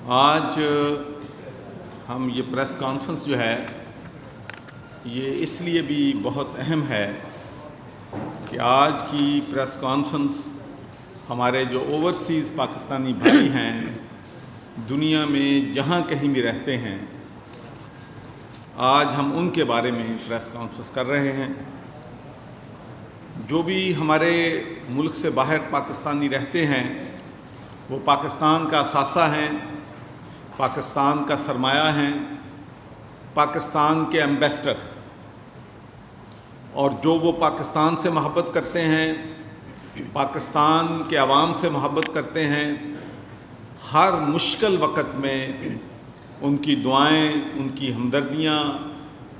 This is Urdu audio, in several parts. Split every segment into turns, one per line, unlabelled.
آج ہم یہ پریس کانفرنس جو ہے یہ اس لیے بھی بہت اہم ہے کہ آج کی پریس کانفرنس ہمارے جو اوورسیز پاکستانی بھائی ہیں دنیا میں جہاں کہیں بھی رہتے ہیں، آج ہم ان کے بارے میں پریس کانفرنس کر رہے ہیں۔ جو بھی ہمارے ملک سے باہر پاکستانی رہتے ہیں وہ پاکستان کا اثاثہ ہیں، پاکستان کا سرمایہ ہیں، پاکستان کے ایمبیسڈر، اور جو وہ پاکستان سے محبت کرتے ہیں، پاکستان کے عوام سے محبت کرتے ہیں، ہر مشکل وقت میں ان کی دعائیں، ان کی ہمدردیاں،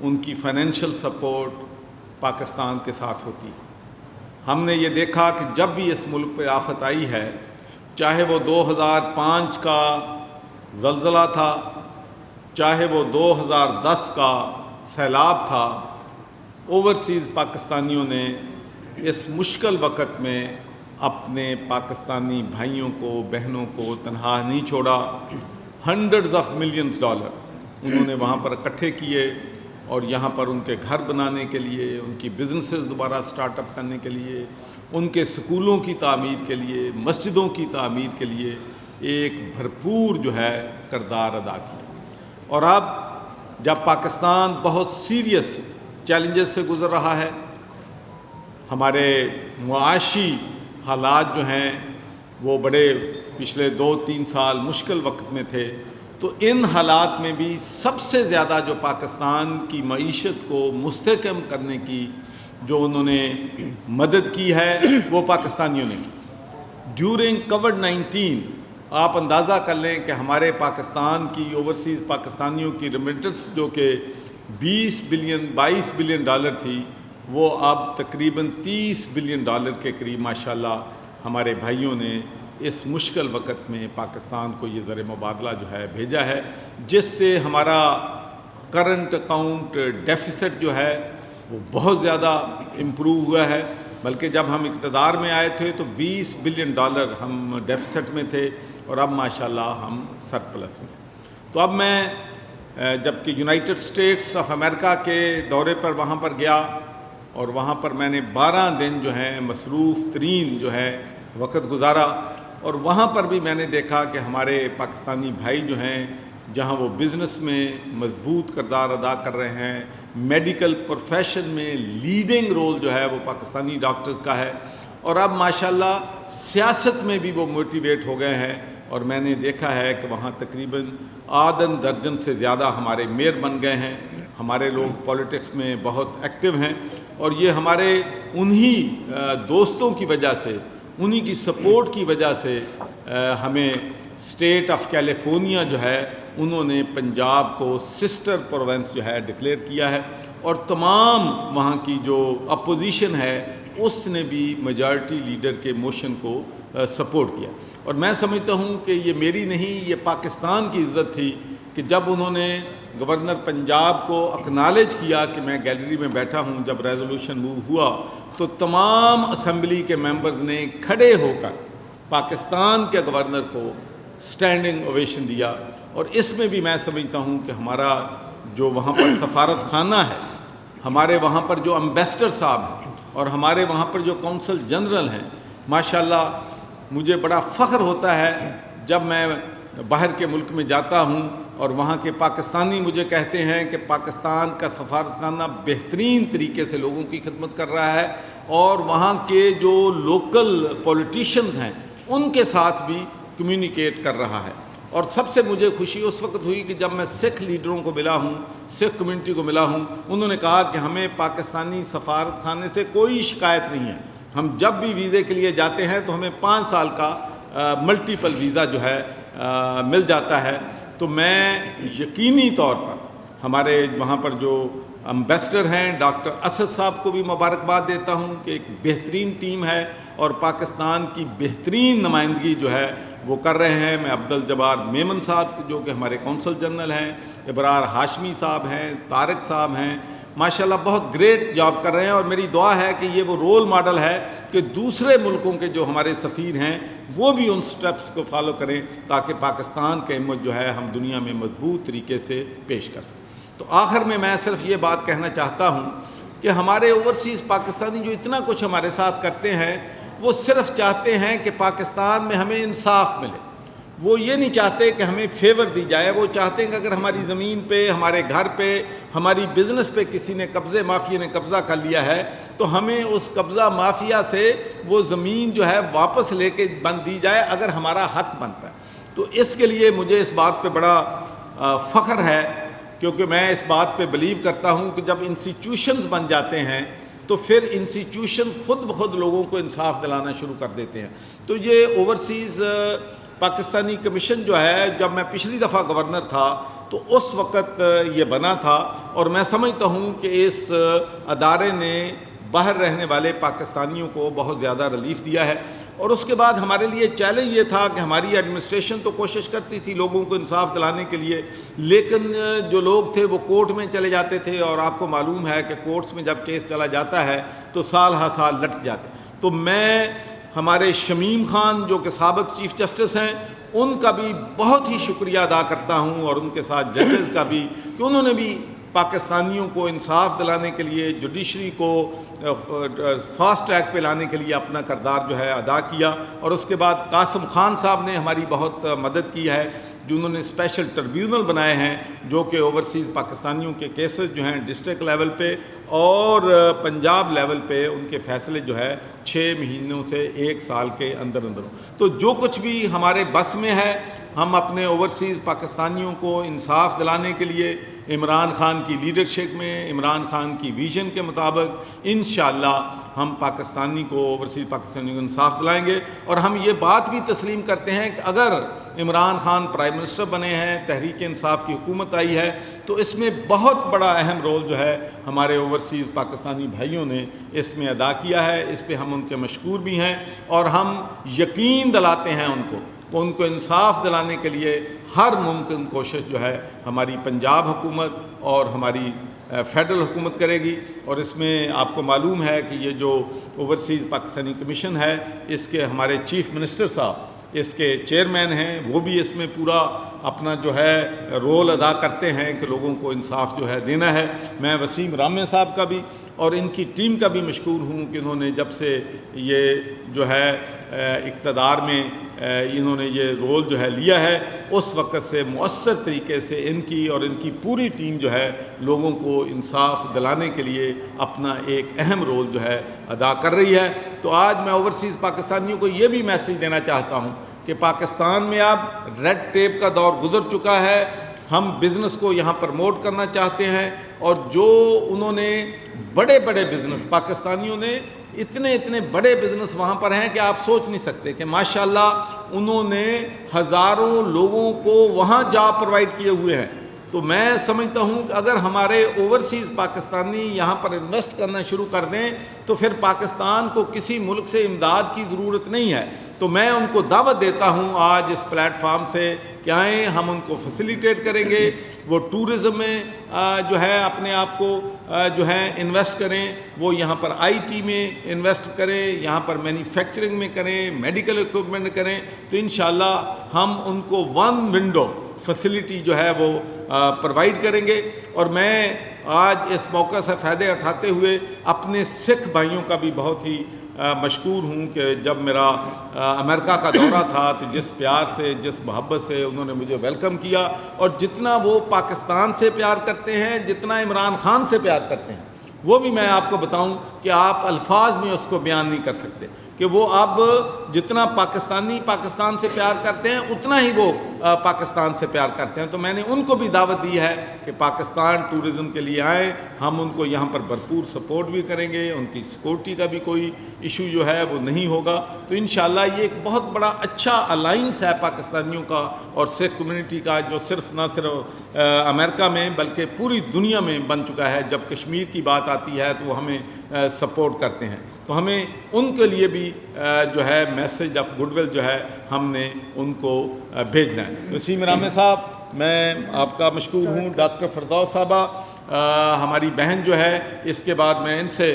ان کی فائنینشیل سپورٹ پاکستان کے ساتھ ہوتی۔ ہم نے یہ دیکھا کہ جب بھی اس ملک پہ آفت آئی ہے، چاہے وہ 2005 کا زلزلہ تھا، چاہے وہ 2010 کا سیلاب تھا، اوورسیز پاکستانیوں نے اس مشکل وقت میں اپنے پاکستانی بھائیوں کو، بہنوں کو تنہا نہیں چھوڑا۔ ہنڈریڈز آف ملینز ڈالر انہوں نے وہاں پر اکٹھے کیے اور یہاں پر ان کے گھر بنانے کے لیے، ان کی بزنسز دوبارہ سٹارٹ اپ کرنے کے لیے، ان کے سکولوں کی تعمیر کے لیے، مسجدوں کی تعمیر کے لیے ایک بھرپور جو ہے کردار ادا کیا۔ اور اب جب پاکستان بہت سیریس چیلنجز سے گزر رہا ہے، ہمارے معاشی حالات جو ہیں وہ بڑے پچھلے 2-3 سال مشکل وقت میں تھے، تو ان حالات میں بھی سب سے زیادہ جو پاکستان کی معیشت کو مستحکم کرنے کی جو انہوں نے مدد کی ہے وہ پاکستانیوں نے کی۔ ڈیورنگ کووڈ-19 آپ اندازہ کر لیں کہ ہمارے پاکستان کی اوورسیز پاکستانیوں کی ریمیٹنس جو کہ 22 بلین ڈالر تھی، وہ اب تقریباً 30 بلین ڈالر کے قریب ماشاءاللہ ہمارے بھائیوں نے اس مشکل وقت میں پاکستان کو یہ زر مبادلہ جو ہے بھیجا ہے، جس سے ہمارا کرنٹ اکاؤنٹ ڈیفیسٹ جو ہے وہ بہت زیادہ امپروو ہوا ہے۔ بلکہ جب ہم اقتدار میں آئے تھے تو 20 بلین ڈالر ہم ڈیفیسٹ میں تھے اور اب ماشاءاللہ ہم سرپلس میں۔ تو اب میں جب کہ یونائٹڈ اسٹیٹس آف امریکہ کے دورے پر وہاں پر گیا اور وہاں پر میں نے 12 دن جو ہیں مصروف ترین جو ہے وقت گزارا، اور وہاں پر بھی میں نے دیکھا کہ ہمارے پاکستانی بھائی جو ہیں جہاں وہ بزنس میں مضبوط کردار ادا کر رہے ہیں، میڈیکل پروفیشن میں لیڈنگ رول جو ہے وہ پاکستانی ڈاکٹرز کا ہے، اور اب ماشاءاللہ سیاست میں بھی وہ موٹیویٹ ہو گئے ہیں، اور میں نے دیکھا ہے کہ وہاں تقریباً آدھن درجن سے زیادہ ہمارے میئر بن گئے ہیں۔ ہمارے لوگ پولیٹکس میں بہت ایکٹیو ہیں، اور یہ ہمارے انہی دوستوں کی وجہ سے، انہی کی سپورٹ کی وجہ سے ہمیں اسٹیٹ آف کیلیفورنیا جو ہے انہوں نے پنجاب کو سسٹر پروونس جو ہے ڈکلیئر کیا ہے، اور تمام وہاں کی جو اپوزیشن ہے اس نے بھی میجارٹی لیڈر کے موشن کو سپورٹ کیا۔ اور میں سمجھتا ہوں کہ یہ میری نہیں، یہ پاکستان کی عزت تھی کہ جب انہوں نے گورنر پنجاب کو اکنالج کیا کہ میں گیلری میں بیٹھا ہوں، جب ریزولوشن موو ہوا تو تمام اسمبلی کے ممبرز نے کھڑے ہو کر پاکستان کے گورنر کو سٹینڈنگ اویشن دیا۔ اور اس میں بھی میں سمجھتا ہوں کہ ہمارا جو وہاں پر سفارت خانہ ہے، ہمارے وہاں پر جو امبیسڈر صاحب ہیں، اور ہمارے وہاں پر جو کونسل جنرل ہیں، ماشاءاللہ مجھے بڑا فخر ہوتا ہے جب میں باہر کے ملک میں جاتا ہوں اور وہاں کے پاکستانی مجھے کہتے ہیں کہ پاکستان کا سفارت خانہ بہترین طریقے سے لوگوں کی خدمت کر رہا ہے، اور وہاں کے جو لوکل پولیٹیشنز ہیں ان کے ساتھ بھی کمیونیکیٹ کر رہا ہے۔ اور سب سے مجھے خوشی اس وقت ہوئی کہ جب میں سکھ لیڈروں کو ملا ہوں، سکھ کمیونٹی کو ملا ہوں، انہوں نے کہا کہ ہمیں پاکستانی سفارت خانے سے کوئی شکایت نہیں ہے، ہم جب بھی ویزے کے لیے جاتے ہیں تو ہمیں 5 سال کا ملٹیپل ویزا جو ہے مل جاتا ہے۔ تو میں یقینی طور پر ہمارے وہاں پر جو امبیسڈر ہیں ڈاکٹر اسد صاحب کو بھی مبارکباد دیتا ہوں کہ ایک بہترین ٹیم ہے اور پاکستان کی بہترین نمائندگی جو ہے وہ کر رہے ہیں۔ میں عبدالجبار میمن صاحب جو کہ ہمارے کونسل جنرل ہیں، ابرار ہاشمی صاحب ہیں، طارق صاحب ہیں، ماشاءاللہ بہت گریٹ جاب کر رہے ہیں، اور میری دعا ہے کہ یہ وہ رول ماڈل ہے کہ دوسرے ملکوں کے جو ہمارے سفیر ہیں وہ بھی ان سٹیپس کو فالو کریں تاکہ پاکستان کا امیج جو ہے ہم دنیا میں مضبوط طریقے سے پیش کر سکیں۔ تو آخر میں صرف یہ بات کہنا چاہتا ہوں کہ ہمارے اوورسیز پاکستانی جو اتنا کچھ ہمارے ساتھ کرتے ہیں وہ صرف چاہتے ہیں کہ پاکستان میں ہمیں انصاف ملے، وہ یہ نہیں چاہتے کہ ہمیں فیور دی جائے، وہ چاہتے ہیں کہ اگر ہماری زمین پہ، ہمارے گھر پہ، ہماری بزنس پہ کسی نے مافیا نے قبضہ کر لیا ہے تو ہمیں اس قبضہ مافیا سے وہ زمین جو ہے واپس لے کے بند دی جائے اگر ہمارا حق بنتا ہے۔ تو اس کے لیے مجھے اس بات پہ بڑا فخر ہے، کیونکہ میں اس بات پہ بلیو کرتا ہوں کہ جب انسٹیٹیوشنز بن جاتے ہیں تو پھر انسٹیٹیوشن خود بخود لوگوں کو انصاف دلانا شروع کر دیتے ہیں۔ تو یہ اوورسیز پاکستانی کمیشن جو ہے، جب میں پچھلی دفعہ گورنر تھا تو اس وقت یہ بنا تھا، اور میں سمجھتا ہوں کہ اس ادارے نے باہر رہنے والے پاکستانیوں کو بہت زیادہ ریلیف دیا ہے۔ اور اس کے بعد ہمارے لیے چیلنج یہ تھا کہ ہماری ایڈمنسٹریشن تو کوشش کرتی تھی لوگوں کو انصاف دلانے کے لیے، لیکن جو لوگ تھے وہ کورٹ میں چلے جاتے تھے، اور آپ کو معلوم ہے کہ کورٹس میں جب کیس چلا جاتا ہے تو سال ہر سال لٹ جاتے۔ تو میں ہمارے شمیم خان جو کہ سابق چیف جسٹس ہیں ان کا بھی بہت ہی شکریہ ادا کرتا ہوں، اور ان کے ساتھ ججز کا بھی، کہ انہوں نے بھی پاکستانیوں کو انصاف دلانے کے لیے، جوڈیشری کو فاسٹ ٹریک پہ لانے کے لیے اپنا کردار جو ہے ادا کیا۔ اور اس کے بعد قاسم خان صاحب نے ہماری بہت مدد کی ہے، جنہوں نے اسپیشل ٹربیونل بنائے ہیں جو کہ اوورسیز پاکستانیوں کے کیسز جو ہیں ڈسٹرکٹ لیول پہ اور پنجاب لیول پہ ان کے فیصلے جو ہے 6 مہینوں سے 1 سال کے اندر اندر ہوں۔ تو جو کچھ بھی ہمارے بس میں ہے ہم اپنے اوورسیز پاکستانیوں کو انصاف دلانے کے لیے عمران خان کی لیڈرشپ میں، عمران خان کی ویژن کے مطابق انشاءاللہ ہم پاکستانی کو، اوورسیز پاکستانی کو انصاف دلائیں گے۔ اور ہم یہ بات بھی تسلیم کرتے ہیں کہ اگر عمران خان پرائم منسٹر بنے ہیں، تحریک انصاف کی حکومت آئی ہے، تو اس میں بہت بڑا اہم رول جو ہے ہمارے اوورسیز پاکستانی بھائیوں نے اس میں ادا کیا ہے۔ اس پہ ہم ان کے مشکور بھی ہیں، اور ہم یقین دلاتے ہیں ان کو انصاف دلانے کے لیے ہر ممکن کوشش جو ہے ہماری پنجاب حکومت اور ہماری فیڈرل حکومت کرے گی۔ اور اس میں آپ کو معلوم ہے کہ یہ جو اوورسیز پاکستانی کمیشن ہے، اس کے ہمارے چیف منسٹر صاحب اس کے چیئرمین ہیں، وہ بھی اس میں پورا اپنا جو ہے رول ادا کرتے ہیں کہ لوگوں کو انصاف جو ہے دینا ہے۔ میں وسیم رامے صاحب کا بھی اور ان کی ٹیم کا بھی مشکور ہوں کہ انہوں نے جب سے یہ جو ہے اقتدار میں انہوں نے یہ رول جو ہے لیا ہے، اس وقت سے مؤثر طریقے سے ان کی اور ان کی پوری ٹیم جو ہے لوگوں کو انصاف دلانے کے لیے اپنا ایک اہم رول جو ہے ادا کر رہی ہے۔ تو آج میں اوورسیز پاکستانیوں کو یہ بھی میسیج دینا چاہتا ہوں کہ پاکستان میں اب ریڈ ٹیپ کا دور گزر چکا ہے، ہم بزنس کو یہاں پروموٹ کرنا چاہتے ہیں، اور جو انہوں نے بڑے بڑے بزنس پاکستانیوں نے اتنے بڑے بزنس وہاں پر ہیں کہ آپ سوچ نہیں سکتے کہ ماشاءاللہ انہوں نے ہزاروں لوگوں کو وہاں جاب پرووائڈ کیے ہوئے ہیں۔ تو میں سمجھتا ہوں کہ اگر ہمارے اوورسیز پاکستانی یہاں پر انویسٹ کرنا شروع کر دیں تو پھر پاکستان کو کسی ملک سے امداد کی ضرورت نہیں ہے۔ تو میں ان کو دعوت دیتا ہوں آج اس پلیٹ فارم سے کہ آئیں، ہم ان کو فیسیلیٹیٹ کریں گے، وہ ٹورزم میں جو ہے اپنے آپ کو جو ہے انویسٹ کریں، وہ یہاں پر آئی ٹی میں انویسٹ کریں، یہاں پر مینوفیکچرنگ میں کریں، میڈیکل ایکوپمنٹ کریں، تو انشاءاللہ ہم ان کو 1 ونڈو فیسیلیٹی جو ہے وہ پرووائڈ کریں گے۔ اور میں آج اس موقع سے فائدے اٹھاتے ہوئے اپنے سکھ بھائیوں کا بھی بہت ہی مشکور ہوں کہ جب میرا امریکہ کا دورہ تھا تو جس پیار سے، جس محبت سے انہوں نے مجھے ویلکم کیا، اور جتنا وہ پاکستان سے پیار کرتے ہیں، جتنا عمران خان سے پیار کرتے ہیں، وہ بھی میں آپ کو بتاؤں کہ آپ الفاظ میں اس کو بیان نہیں کر سکتے کہ وہ اب جتنا پاکستانی پاکستان سے پیار کرتے ہیں اتنا ہی وہ پاکستان سے پیار کرتے ہیں۔ تو میں نے ان کو بھی دعوت دی ہے کہ پاکستان ٹورزم کے لیے آئیں، ہم ان کو یہاں پر بھرپور سپورٹ بھی کریں گے، ان کی سیکورٹی کا بھی کوئی ایشو جو ہے وہ نہیں ہوگا۔ تو انشاءاللہ یہ ایک بہت بڑا اچھا الائنس ہے پاکستانیوں کا اور سکھ کمیونٹی کا، جو نہ صرف امریکہ میں بلکہ پوری دنیا میں بن چکا ہے۔ جب کشمیر کی بات آتی ہے تو وہ ہمیں سپورٹ کرتے ہیں، تو ہمیں ان کے لیے بھی جو ہے میسج آف گڈ ول جو ہے ہم نے ان کو بھیجنا ہے۔ وسیم رامے صاحب، میں آپ کا مشکور ہوں، ڈاکٹر فردوس صاحبہ، ہماری بہن جو ہے اس کے بعد میں ان سے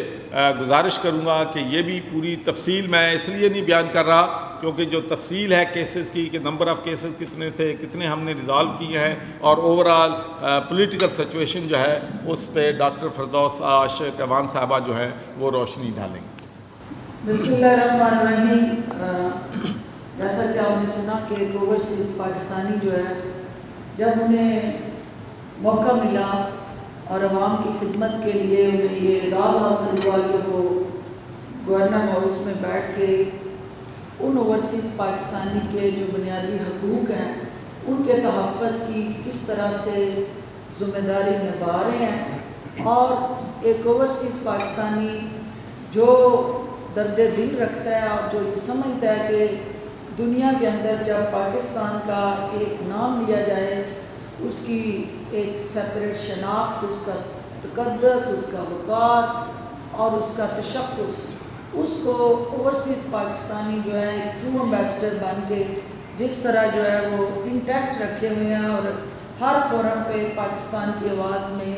گزارش کروں گا کہ یہ بھی پوری تفصیل میں اس لیے نہیں بیان کر رہا کیونکہ جو تفصیل ہے کیسز کی کہ نمبر آف کیسز کتنے تھے، کتنے ہم نے ریزالو کیے ہیں، اور اوورآل پولیٹیکل سچویشن جو ہے اس پہ ڈاکٹر فردوس عاشق اعوان صاحبہ جو ہے وہ روشنی ڈالیں گے۔
بسم اللہ الرحمن الرحیم۔ جیسا کہ آپ نے سنا کہ ایک اوورسیز پاکستانی جو ہے جب انہیں موقع ملا اور عوام کی خدمت کے لیے انہیں یہ اعزاز حاصل ہوا کہ وہ گورنر ہاؤس میں بیٹھ کے ان اوورسیز پاکستانی کے جو بنیادی حقوق ہیں ان کے تحفظ کی کس طرح سے ذمہ داری نبھا رہے ہیں، اور ایک اوورسیز پاکستانی جو درد دل رکھتا ہے اور جو یہ سمجھتا ہے کہ دنیا کے اندر جب پاکستان کا ایک نام لیا جائے اس کی ایک سیپریٹ شناخت، اس کا تقدس، اس کا وقار اور اس کا تشخص، اس کو اوورسیز پاکستانی جو ہے ایک ٹرو ایمبیسڈر بن کے جس طرح جو ہے وہ انٹیکٹ رکھے ہوئے ہیں اور ہر فورم پہ پاکستان کی آواز میں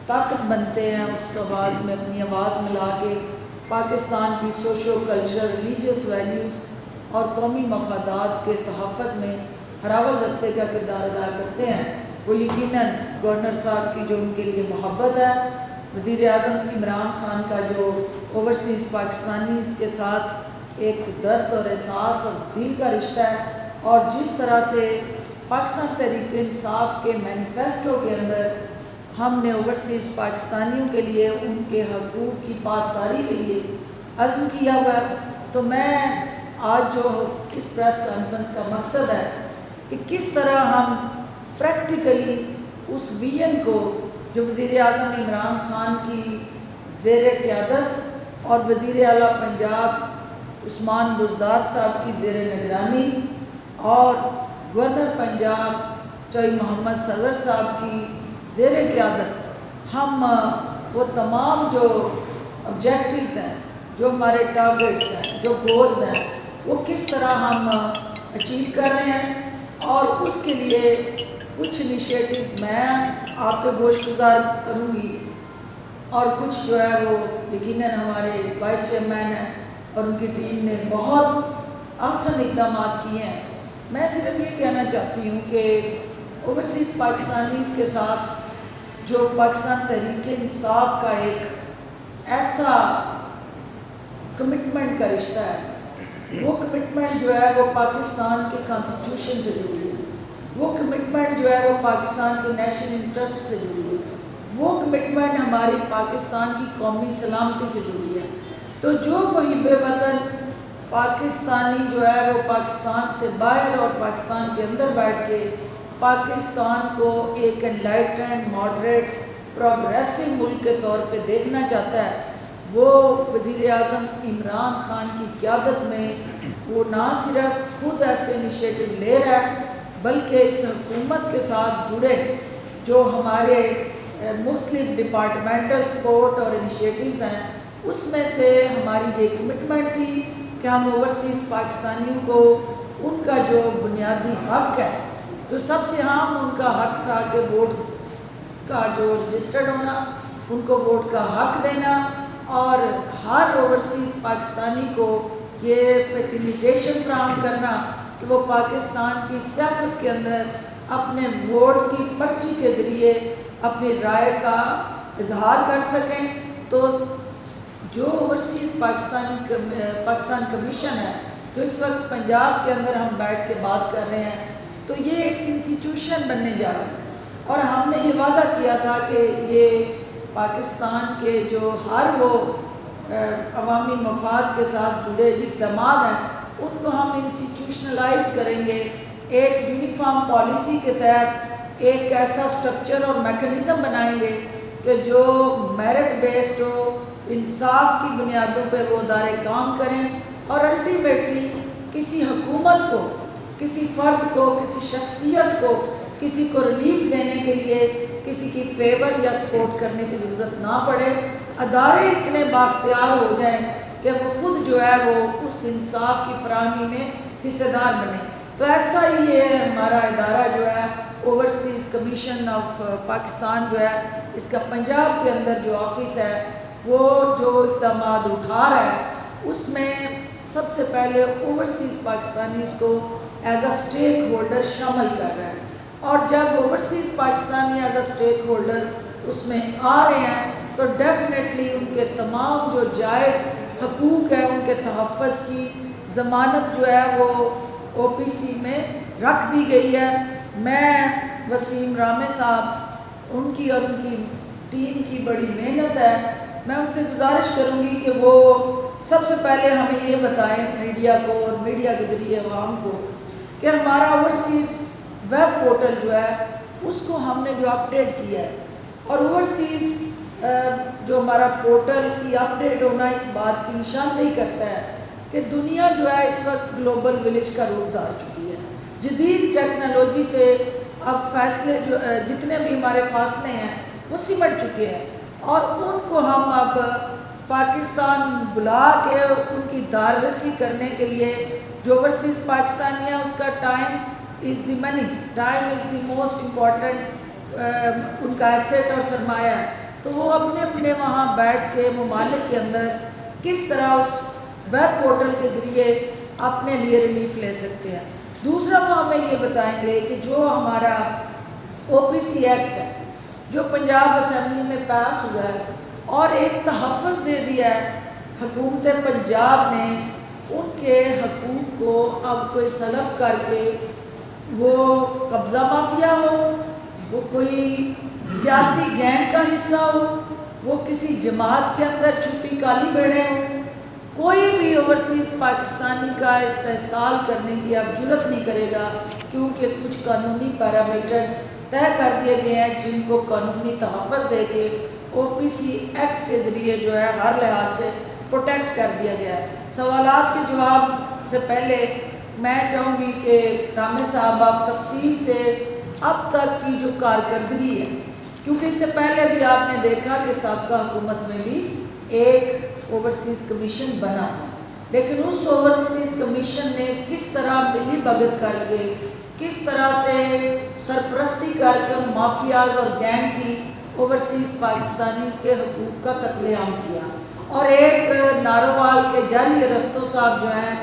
طاقت بنتے ہیں، اس آواز میں اپنی آواز ملا کے پاکستان کی سوشو کلچرل ریلیجیس ویلیوز اور قومی مفادات کے تحفظ میں ہراول دستے کا کردار ادا کرتے ہیں۔ وہ یقیناً گورنر صاحب کی جو ان کے لیے محبت ہے، وزیر اعظم عمران خان کا جو اوورسیز پاکستانیز کے ساتھ ایک درد اور احساس اور دل کا رشتہ ہے، اور جس طرح سے پاکستان تحریک انصاف کے مینیفیسٹو کے اندر ہم نے اوورسیز پاکستانیوں کے لیے ان کے حقوق کی پاسداری کے لیے عزم کیا ہوا ہے، تو میں آج جو اس پریس کانفرنس کا مقصد ہے کہ کس طرح ہم پریکٹیکلی اس ویژن کو جو وزیر اعظم عمران خان کی زیر قیادت اور وزیر اعلیٰ پنجاب عثمان بزدار صاحب کی زیر نگرانی اور گورنر پنجاب چوئی محمد سرور صاحب کی زیر قیادت ہم وہ تمام جو آبجیکٹیوز ہیں، جو ہمارے ٹارگیٹس ہیں، جو گولز ہیں، وہ کس طرح ہم اچیو کر رہے ہیں، اور اس کے لیے کچھ انیشیٹوز میں آپ کے گوش گزار کروں گی، اور کچھ جو ہے وہ یقیناً ہمارے وائس چیئرمین ہیں اور ان کی ٹیم نے بہت احسن اقدامات کیے ہیں۔ میں صرف یہ کہنا چاہتی ہوں کہ اوورسیز پاکستانیز کے ساتھ جو پاکستان تحریک انصاف کا ایک ایسا کمٹمنٹ کا رشتہ ہے، وہ کمٹمنٹ جو ہے وہ پاکستان کے کانسٹیٹیوشن سے جڑی ہے، وہ کمٹمنٹ جو ہے وہ پاکستان کے نیشنل انٹرسٹ سے جڑی ہے، وہ کمٹمنٹ ہماری پاکستان کی قومی سلامتی سے جڑی ہے۔ تو جو محب وطن پاکستانی جو ہے وہ پاکستان سے باہر اور پاکستان کے اندر بیٹھ کے پاکستان کو ایک انلائٹنڈ، ماڈریٹ، پروگریسو ملک کے طور پہ دیکھنا چاہتا ہے، وہ وزیر اعظم عمران خان کی قیادت میں وہ نہ صرف خود ایسے انیشیٹو لے رہا ہے بلکہ اس حکومت کے ساتھ جڑے جو ہمارے مختلف ڈپارٹمنٹل سپورٹ اور انیشیٹوز ہیں، اس میں سے ہماری یہ کمٹمنٹ تھی کہ ہم اوورسیز پاکستانیوں کو ان کا جو بنیادی حق ہے، جو سب سے عام ان کا حق تھا کہ ووٹ کا جو رجسٹرڈ ہونا، ان کو ووٹ کا حق دینا، اور ہر اوورسیز پاکستانی کو یہ فیسیلیٹیشن فراہم کرنا کہ وہ پاکستان کی سیاست کے اندر اپنے ووٹ کی پرچی کے ذریعے اپنی رائے کا اظہار کر سکیں۔ تو جو اوورسیز پاکستان کمیشن ہے جو اس وقت پنجاب کے اندر ہم بیٹھ کے بات کر رہے ہیں، تو یہ ایک انسٹیٹیوشن بننے جا رہا ہے، اور ہم نے یہ وعدہ کیا تھا کہ یہ پاکستان کے جو ہر وہ عوامی مفاد کے ساتھ جڑے اقدامات ہیں ان کو ہم انسٹیٹیوشنلائز کریں گے، ایک یونیفارم پالیسی کے تحت ایک ایسا سٹرکچر اور میکنزم بنائیں گے کہ جو میرٹ بیسڈ ہو، انصاف کی بنیادوں پہ وہ ادارے کام کریں، اور الٹیمیٹلی کسی حکومت کو، کسی فرد کو، کسی شخصیت کو، کسی کو ریلیف دینے کے لیے کسی کی فیور یا سپورٹ کرنے کی ضرورت نہ پڑے، ادارے اتنے بااختیار ہو جائیں کہ وہ خود جو ہے وہ اس انصاف کی فراہمی میں حصہ دار بنے۔ تو ایسا ہی یہ ہمارا ادارہ جو ہے اوورسیز کمیشن آف پاکستان جو ہے اس کا پنجاب کے اندر جو آفس ہے وہ جو اقدامات اٹھا رہا ہے اس میں سب سے پہلے اوورسیز پاکستانیز کو ایز اے اسٹیک ہولڈر شامل کر رہا ہے. اور جب overseas Pakistani as a stakeholder اس میں آ رہے ہیں تو ڈیفینیٹلی ان کے تمام جو جائز حقوق ہیں ان کے تحفظ کی ضمانت جو ہے وہ او پی سی میں رکھ دی گئی ہے. میں وسیم رامے صاحب ان کی اور ان کی ٹیم کی بڑی محنت ہے, میں ان سے گزارش کروں گی کہ وہ سب سے پہلے ہمیں یہ بتائیں میڈیا کو اور میڈیا کے ذریعے عوام کو کہ ہمارا اوورسیز ویب پورٹل جو ہے اس کو ہم نے جو اپ ڈیٹ کیا ہے, اور اوورسیز جو ہمارا پورٹل کی اپ ڈیٹ ہونا اس بات کی نشاندہی کرتا ہے کہ دنیا جو ہے اس وقت گلوبل ولیج کا روپ دھار چکی ہے. جدید ٹیکنالوجی سے اب فیصلے جو جتنے بھی ہمارے فاصلے ہیں وہ سمٹ چکے ہیں, اور ان کو ہم اب پاکستان بلا کے ان کی داررسی کرنے کے لیے جو اوورسیز پاکستانی ہے اس کا time is the money, time is the most important in کا ایسیٹ اور سرمایہ ہے. تو وہ اپنے اپنے وہاں بیٹھ کے ممالک کے اندر کس طرح اس ویب پورٹل کے ذریعے اپنے لیے ریلیف لے سکتے ہیں. دوسرا وہ ہمیں یہ بتائیں گے کہ جو ہمارا او پی سی ایکٹ ہے جو پنجاب اسمبلی میں پاس ہوا ہے اور ایک تحفظ دے دیا ہے حکومت پنجاب نے ان کے حقوق کو اب کوئی سلب کر کے وہ قبضہ مافیا ہو, وہ کوئی سیاسی گینگ کا حصہ ہو, وہ کسی جماعت کے اندر چھپی کالی بھیڑیں ہوں, کوئی بھی اوورسیز پاکستانی کا استحصال کرنے کی اب جرت نہیں کرے گا, کیونکہ کچھ قانونی پیرامیٹرز طے کر دیے گئے ہیں جن کو قانونی تحفظ دے کے او پی سی ایکٹ کے ذریعے جو ہے ہر لحاظ سے پروٹیکٹ کر دیا گیا ہے. سوالات کے جواب سے پہلے میں چاہوں گی کہ رامے صاحب آپ تفصیل سے اب تک کی جو کارکردگی ہے, کیونکہ اس سے پہلے بھی آپ نے دیکھا کہ سابقہ حکومت میں بھی ایک اوورسیز کمیشن بنا تھا, لیکن اس اوورسیز کمیشن نے کس طرح ملی بھگت کر کے کس طرح سے سرپرستی کر کے مافیاز اور گینگ کی اوورسیز پاکستانیز کے حقوق کا قتل عام کیا. اور ایک ناروال کے جعلی ارسطو صاحب جو ہیں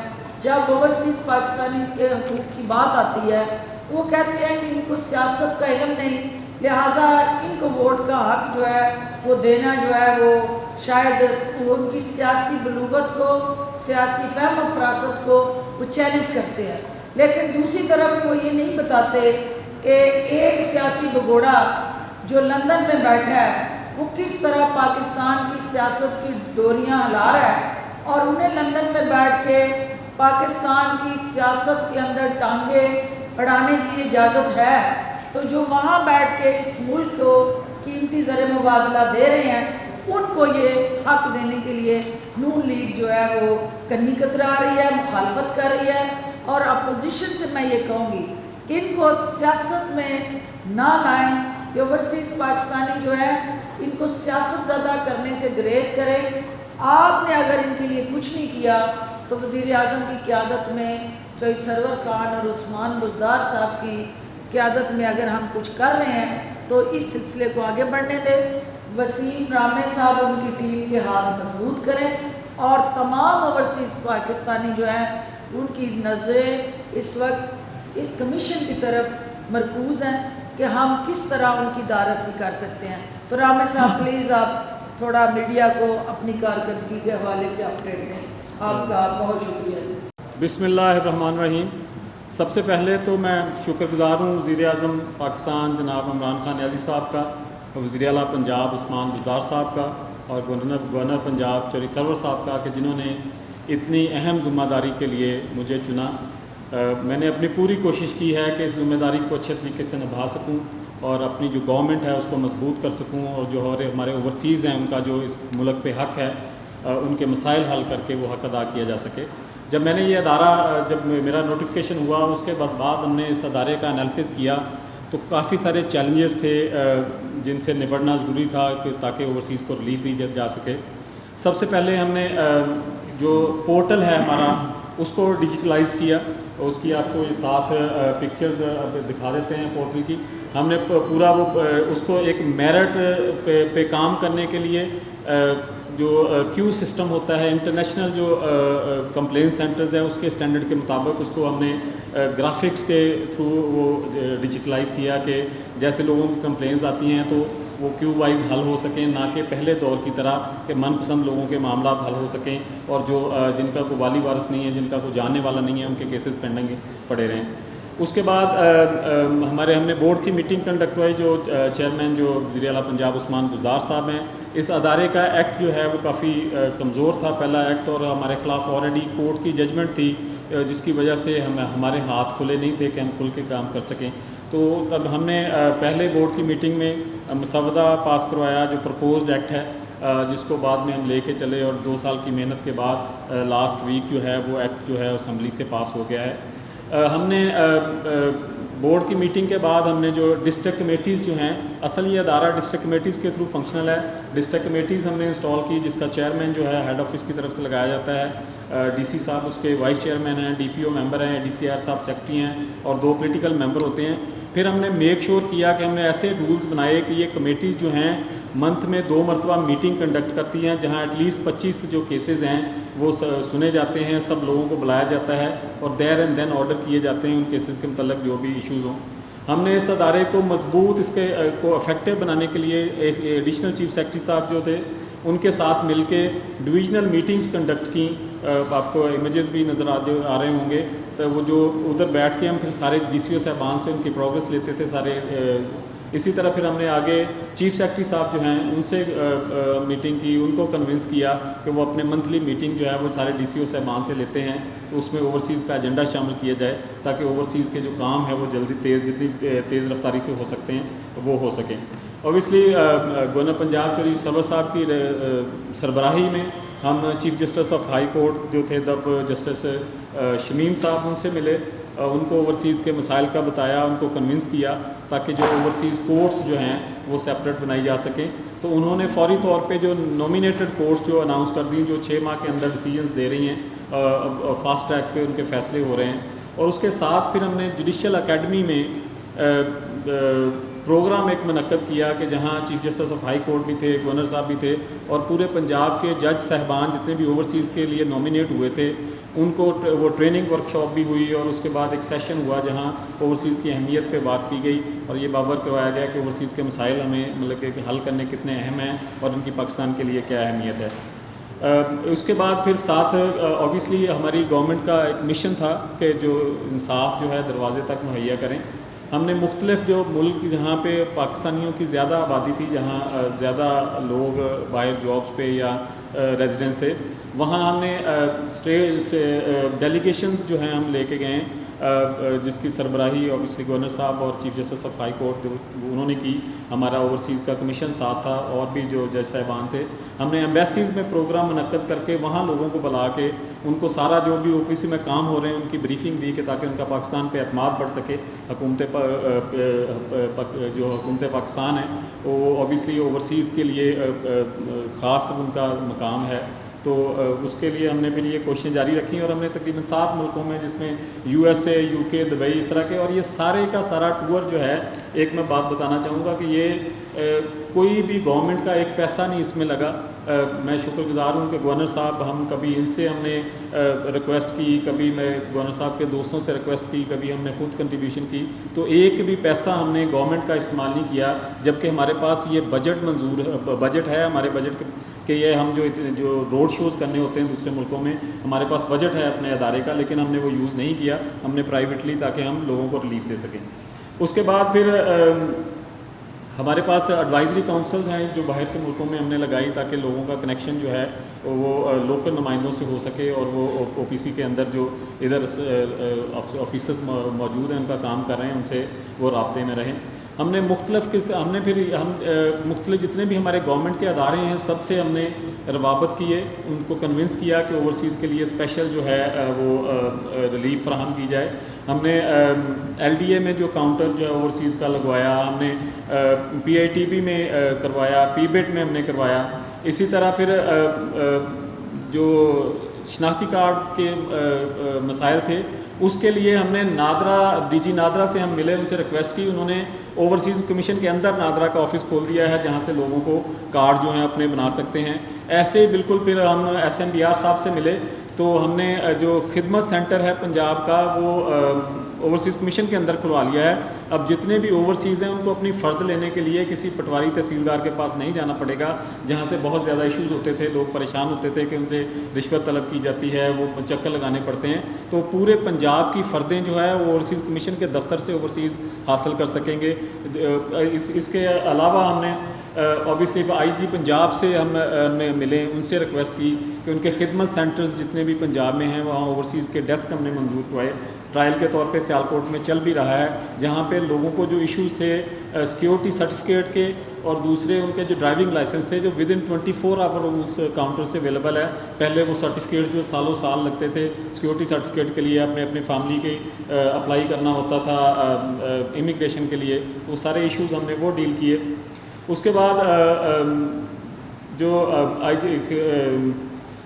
جب اوورسیز پاکستانیز کے حقوق کی بات آتی ہے وہ کہتے ہیں کہ ان کو سیاست کا علم نہیں, لہٰذا ان کو ووٹ کا حق جو ہے وہ دینا جو ہے وہ شاید ان کی سیاسی بلوغت کو, سیاسی فہم و فراست کو وہ چیلنج کرتے ہیں. لیکن دوسری طرف وہ یہ نہیں بتاتے کہ ایک سیاسی بگوڑا جو لندن میں بیٹھا ہے وہ کس طرح پاکستان کی سیاست کی ڈوریاں ہلا رہا ہے, اور انہیں لندن میں بیٹھ کے پاکستان کی سیاست کے اندر ٹانگیں اڑانے کی اجازت ہے. تو جو وہاں بیٹھ کے اس ملک کو قیمتی زر مبادلہ دے رہے ہیں ان کو یہ حق دینے کے لیے نون لیگ جو ہے وہ کنی کترا رہی ہے, مخالفت کر رہی ہے. اور اپوزیشن سے میں یہ کہوں گی کہ ان کو سیاست میں نہ لائیں, یہ اوورسیز پاکستانی جو ہے ان کو سیاست زدہ کرنے سے گریز کریں. آپ نے اگر ان کے لیے کچھ نہیں کیا تو وزیر اعظم کی قیادت میں چوہی سرور خان اور عثمان بزدار صاحب کی قیادت میں اگر ہم کچھ کر رہے ہیں تو اس سلسلے کو آگے بڑھنے دیں. وسیم رامے صاحب ان کی ٹیم کے ہاتھ مضبوط کریں, اور تمام اوورسیز پاکستانی جو ہیں ان کی نظریں اس وقت اس کمیشن کی طرف مرکوز ہیں کہ ہم کس طرح ان کی داررسی کر سکتے ہیں. تو رامے صاحب پلیز آپ تھوڑا میڈیا کو اپنی کارکردگی کے حوالے سے اپڈیٹ دیں. آپ کا بہت شکریہ.
بسم اللہ الرحمن الرحیم. سب سے پہلے تو میں شکر گزار ہوں وزیر اعظم پاکستان جناب عمران خان نیازی صاحب کا, وزیر اعلیٰ پنجاب عثمان بزدار صاحب کا, اور گورنر پنجاب چوہی سرور صاحب کا کہ جنہوں نے اتنی اہم ذمہ داری کے لیے مجھے چنا. میں نے اپنی پوری کوشش کی ہے کہ اس ذمہ داری کو اچھے طریقے سے نبھا سکوں اور اپنی جو گورنمنٹ ہے اس کو مضبوط کر سکوں, اور جو ہمارے اوورسیز ہیں ان کا جو اس ملک پہ حق ہے ان کے مسائل حل کر کے وہ حق ادا کیا جا سکے. جب میں نے یہ ادارہ جب میرا نوٹیفیکیشن ہوا اس کے بعد ہم نے اس ادارے کا انالیسس کیا تو کافی سارے چیلنجز تھے جن سے نبڑنا ضروری تھا کہ تاکہ اوورسیز کو ریلیف دی جا سکے. سب سے پہلے ہم نے جو پورٹل ہے ہمارا اس کو ڈیجیٹلائز کیا, اس کی آپ کو یہ ساتھ پکچرز دکھا دیتے ہیں پورٹل کی. ہم نے پورا وہ اس کو ایک میرٹ پہ کام کرنے کے لیے جو کیو سسٹم ہوتا ہے انٹرنیشنل جو کمپلین سینٹرز ہیں اس کے اسٹینڈرڈ کے مطابق اس کو ہم نے گرافکس کے تھرو وہ ڈیجیٹلائز کیا کہ جیسے لوگوں کی کمپلینز آتی ہیں تو وہ کیو وائز حل ہو سکیں, نہ کہ پہلے دور کی طرح کہ من پسند لوگوں کے معاملات حل ہو سکیں اور جو جن کا کوئی والی وارث نہیں ہے, جن کا کوئی جاننے والا نہیں ہے, ان کے کیسز پینڈنگ پڑے رہیں. اس کے بعد ہم نے بورڈ کی میٹنگ کنڈکٹ ہوئی. جو چیئرمین جو وزیر اعلیٰ پنجاب عثمان بزدار صاحب ہیں, اس ادارے کا ایکٹ جو ہے وہ کافی کمزور تھا پہلا ایکٹ, اور ہمارے خلاف آلریڈی کورٹ کی ججمنٹ تھی جس کی وجہ سے ہمارے ہاتھ کھلے نہیں تھے کہ ہم کھل کے کام کر سکیں. تو تب ہم نے پہلے بورڈ کی میٹنگ میں مسودہ پاس کروایا جو پرپوزڈ ایکٹ ہے, جس کو بعد میں ہم لے کے چلے اور 2 سال کی محنت کے بعد لاسٹ ویک جو ہے وہ ایکٹ جو ہے اسمبلی سے پاس ہو گیا ہے. ہم نے بورڈ کی میٹنگ کے بعد ہم نے جو ڈسٹرکٹ کمیٹیز جو ہیں, اصل یہ ادارہ ڈسٹرکٹ کمیٹیز کے تھرو فنکشنل ہے. ڈسٹرکٹ کمیٹیز ہم نے انسٹال کی جس کا چیئرمین جو ہے ہیڈ آفس کی طرف سے لگایا جاتا ہے. ڈی سی صاحب اس کے وائس چیئرمین ہیں, ڈی پی او ممبر ہیں, ڈی سی آر صاحب سیکرٹری ہیں اور 2 پولیٹیکل ممبر ہوتے ہیں. پھر ہم نے میک شور کیا کہ ہم نے ایسے رولز بنائے کہ یہ کمیٹیز جو ہیں منتھ میں 2 مرتبہ میٹنگ کنڈکٹ کرتی ہیں جہاں ایٹ لیسٹ 25 جو کیسز ہیں وہ سنے جاتے ہیں, سب لوگوں کو بلایا جاتا ہے اور دیر اینڈ دین آرڈر کیے جاتے ہیں ان کیسز کے متعلق جو بھی ایشوز ہوں. ہم نے اس ادارے کو مضبوط اس کے کو افیکٹو بنانے کے لیے ایڈیشنل چیف سیکرٹری صاحب جو تھے ان کے ساتھ مل کے ڈویژنل میٹنگز کنڈکٹ کی. آپ کو امیجز بھی نظر آ رہے ہوں گے, تو وہ جو ادھر بیٹھ کے ہم پھر سارے ڈی سی او صاحبان سے ان کی پروگرس لیتے تھے سارے. اسی طرح پھر ہم نے آگے چیف سیکرٹری صاحب جو ہیں ان سے میٹنگ کی, ان کو کنونس کیا کہ وہ اپنے منتھلی میٹنگ جو ہے وہ سارے ڈی سی او صاحبان سے لیتے ہیں, تو اس میں اوورسیز کا ایجنڈا شامل کیا جائے تاکہ اوورسیز کے جو کام ہے وہ جلدی جتنی تیز رفتاری سے ہو سکتے ہیں وہ ہو سکیں. اوبیسلی گورنر پنجاب چودھری سرور صاحب کی سربراہی میں ہم chief justice of high court جو تھے تب جسٹس شمیم صاحب, ان سے ملے, ان کو اوورسیز کے مسائل کا بتایا, ان کو کنونس کیا تاکہ جو اوورسیز کورٹس جو ہیں وہ سیپریٹ بنائی جا سکیں. تو انہوں نے فوری طور پہ جو نومینیٹڈ کورٹس جو اناؤنس کر دیں جو 6 ماہ کے اندر ڈیسیجنز دے رہی ہیں, فاسٹ ٹریک پہ ان کے فیصلے ہو رہے ہیں. اور اس کے ساتھ پھر ہم نے جوڈیشل اکیڈمی میں پروگرام ایک منعقد کیا کہ جہاں chief justice of high court بھی تھے, گورنر صاحب بھی تھے اور پورے پنجاب کے جج صاحبان جتنے بھی اوورسیز کے لیے نامینیٹ ہوئے تھے ان کو وہ ٹریننگ ورکشاپ بھی ہوئی. اور اس کے بعد ایک سیشن ہوا جہاں اوورسیز کی اہمیت پہ بات کی گئی اور یہ بابر کروایا گیا کہ اوورسیز کے مسائل ہمیں مطلب کہ حل کرنے کتنے اہم ہیں اور ان کی پاکستان کے لیے کیا اہمیت ہے. اس کے بعد پھر ساتھ اوبیسلی ہماری گورنمنٹ کا ایک مشن تھا کہ جو انصاف جو ہے دروازے تک مہیا کریں. ہم نے مختلف جو ملک جہاں پہ پاکستانیوں کی زیادہ آبادی تھی, جہاں زیادہ لوگ باہر جابس پہ یا ریزیڈنس تھے, وہاں ہم نے اسٹیٹ سے ڈیلیگیشنز جو ہیں ہم لے کے گئے, جس کی سربراہی اوبیسلی گورنر صاحب اور chief justice of high court انہوں نے کی. ہمارا اوورسیز کا کمیشن ساتھ تھا اور بھی جو جج صاحبان تھے. ہم نے ایمبیسیز میں پروگرام منعقد کر کے وہاں لوگوں کو بلا کے ان کو سارا جو بھی او پی سی میں کام ہو رہے ہیں ان کی بریفنگ دی کہ تاکہ ان کا پاکستان پہ اعتماد بڑھ سکے. جو حکومت پاکستان ہے وہ اوبیسلی اوورسیز کے لیے خاص ان کا مقام ہے, تو اس کے لیے ہم نے پھر یہ کوششیں جاری رکھی اور ہم نے تقریباً 7 ملکوں میں جس میں یو ایس اے, یو کے, دبئی اس طرح کے, اور یہ سارے کا سارا ٹور جو ہے, ایک میں بات بتانا چاہوں گا کہ یہ کوئی بھی گورنمنٹ کا ایک پیسہ نہیں اس میں لگا. میں شکر گزار ہوں کہ گورنر صاحب, ہم کبھی ان سے ہم نے ریکویسٹ کی, کبھی میں گورنر صاحب کے دوستوں سے ریکویسٹ کی, کبھی ہم نے خود کنٹریبیوشن کی, تو ایک بھی پیسہ ہم نے گورنمنٹ کا استعمال نہیں کیا, جبکہ ہمارے پاس یہ بجٹ ہے ہمارے بجٹ کہ یہ ہم جو روڈ شوز کرنے ہوتے ہیں دوسرے ملکوں میں, ہمارے پاس بجٹ ہے اپنے ادارے کا, لیکن ہم نے وہ یوز نہیں کیا, ہم نے پرائیویٹلی تاکہ ہم لوگوں کو ریلیف دے سکیں. اس کے بعد پھر ہمارے پاس ایڈوائزری کاؤنسلز ہیں جو باہر کے ملکوں میں ہم نے لگائی تاکہ لوگوں کا کنیکشن جو ہے وہ لوکل نمائندوں سے ہو سکے اور وہ او پی سی کے اندر جو ادھر آفیسرز موجود ہیں ان کا کام کر رہے ہیں ان سے وہ رابطے میں رہیں. ہم نے مختلف جتنے بھی ہمارے گورنمنٹ کے ادارے ہیں سب سے ہم نے روابط کیے, ان کو کنونس کیا کہ اوورسیز کے لیے اسپیشل جو ہے وہ ریلیف فراہم کی جائے. ہم نے ایل ڈی اے میں جو کاؤنٹر جو ہے اوورسیز کا لگوایا, ہم نے پی آئی ٹی بی میں کروایا, پی بیٹ میں ہم نے کروایا. اسی طرح پھر جو شناختی کارڈ کے مسائل تھے اس کے لیے ہم نے نادرا DG نادرا سے ہم ملے, ان سے ریکویسٹ کی. انہوں نے اوورسیز کمیشن کے اندر نادرا کا آفس کھول دیا ہے جہاں سے لوگوں کو کارڈ جو ہیں اپنے بنا سکتے ہیں. ایسے ہی بالکل پھر ہم SMBR صاحب سے ملے تو ہم نے جو خدمت سینٹر ہے پنجاب کا وہ اوورسیز کمیشن کے اندر کھلوا لیا ہے. اب جتنے بھی اوورسیز ہیں ان کو اپنی فرد لینے کے لیے کسی پٹواری تحصیلدار کے پاس نہیں جانا پڑے گا, جہاں سے بہت زیادہ ایشوز ہوتے تھے, لوگ پریشان ہوتے تھے کہ ان سے رشوت طلب کی جاتی ہے, وہ چکر لگانے پڑتے ہیں. تو پورے پنجاب کی فردیں جو ہے وہ اوورسیز کمیشن کے دفتر سے اوورسیز حاصل کر سکیں گے. اس کے علاوہ ہم نے اوبیسلی IG پنجاب سے ہم ملے, ان سے ریکویسٹ کی کہ ان کے خدمت سینٹرز جتنے بھی پنجاب میں ہیں وہاں اوورسیز کے ڈیسک ہم نے منظور کروائے. ٹرائل کے طور پہ سیالکوٹ میں چل بھی رہا ہے, جہاں پہ لوگوں کو جو ایشوز تھے سیکیورٹی سرٹیفکیٹ کے اور دوسرے ان کے جو ڈرائیونگ لائسنس تھے جو ودن 24 آور اس کاؤنٹر سے اویلیبل ہے. پہلے وہ سرٹیفکیٹ جو سالوں سال لگتے تھے سیکیورٹی سرٹیفکیٹ کے لیے اپنے فیملی کے اپلائی کرنا ہوتا تھا امیگریشن کے لیے, تو وہ سارے ایشوز ہم نے وہ ڈیل کیے. اس کے بعد جو